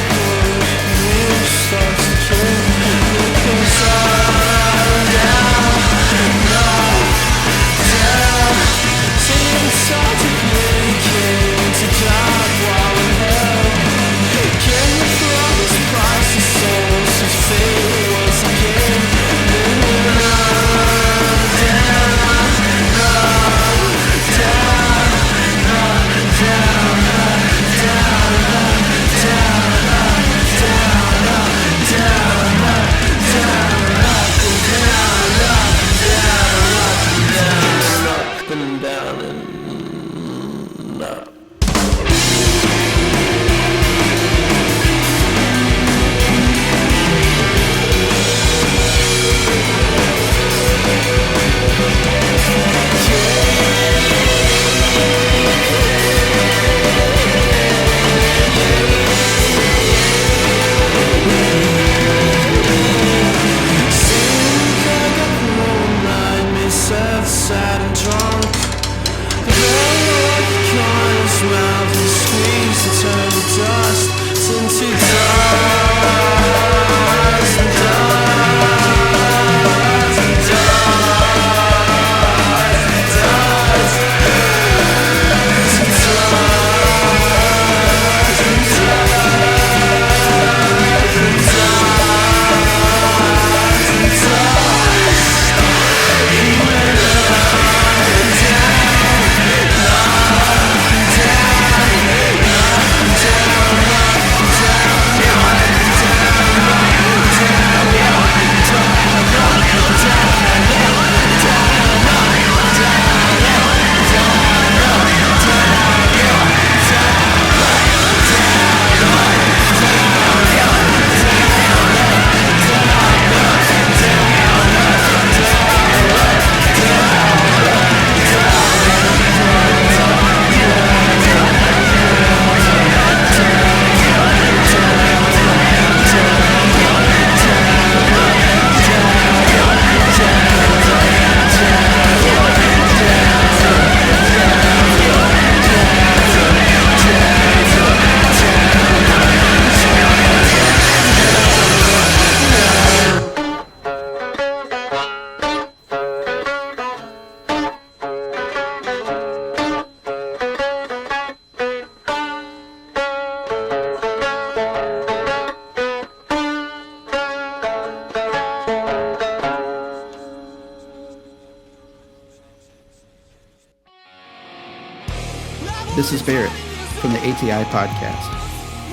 This is Barrett from the ATI Podcast.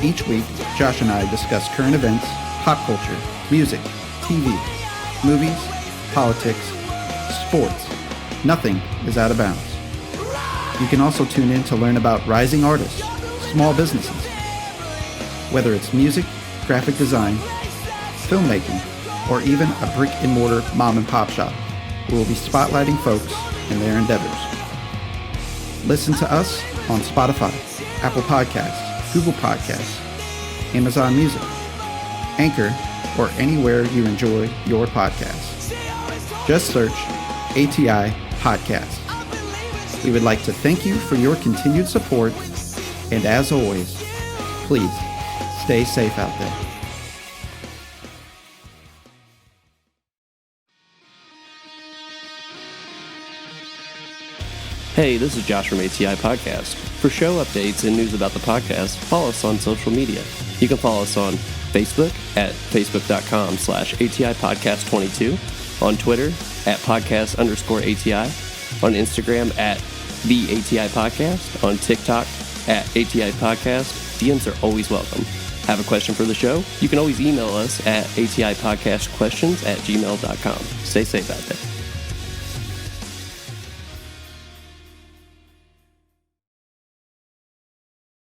Each week, Josh and I discuss current events, pop culture, music, TV, movies, politics, sports. Nothing is out of bounds. You can also tune in to learn about rising artists, small businesses. Whether it's music, graphic design, filmmaking, or even a brick-and-mortar mom-and-pop shop, we will be spotlighting folks and their endeavors. Listen to us on Spotify, Apple Podcasts, Google Podcasts, Amazon Music, Anchor, or anywhere you enjoy your podcasts. Just search ATI Podcast. We would like to thank you for your continued support, and as always, please stay safe out there. Hey, this is Josh from ATI Podcast. For show updates and news about the podcast, follow us on social media. You can follow us on Facebook at facebook.com/ATI Podcast 22, on Twitter at podcast_ATI, on Instagram at the ATI Podcast, on TikTok at ATI Podcast. DMs are always welcome. Have a question for the show? You can always email us at atipodcastquestions@gmail.com. Stay safe out there.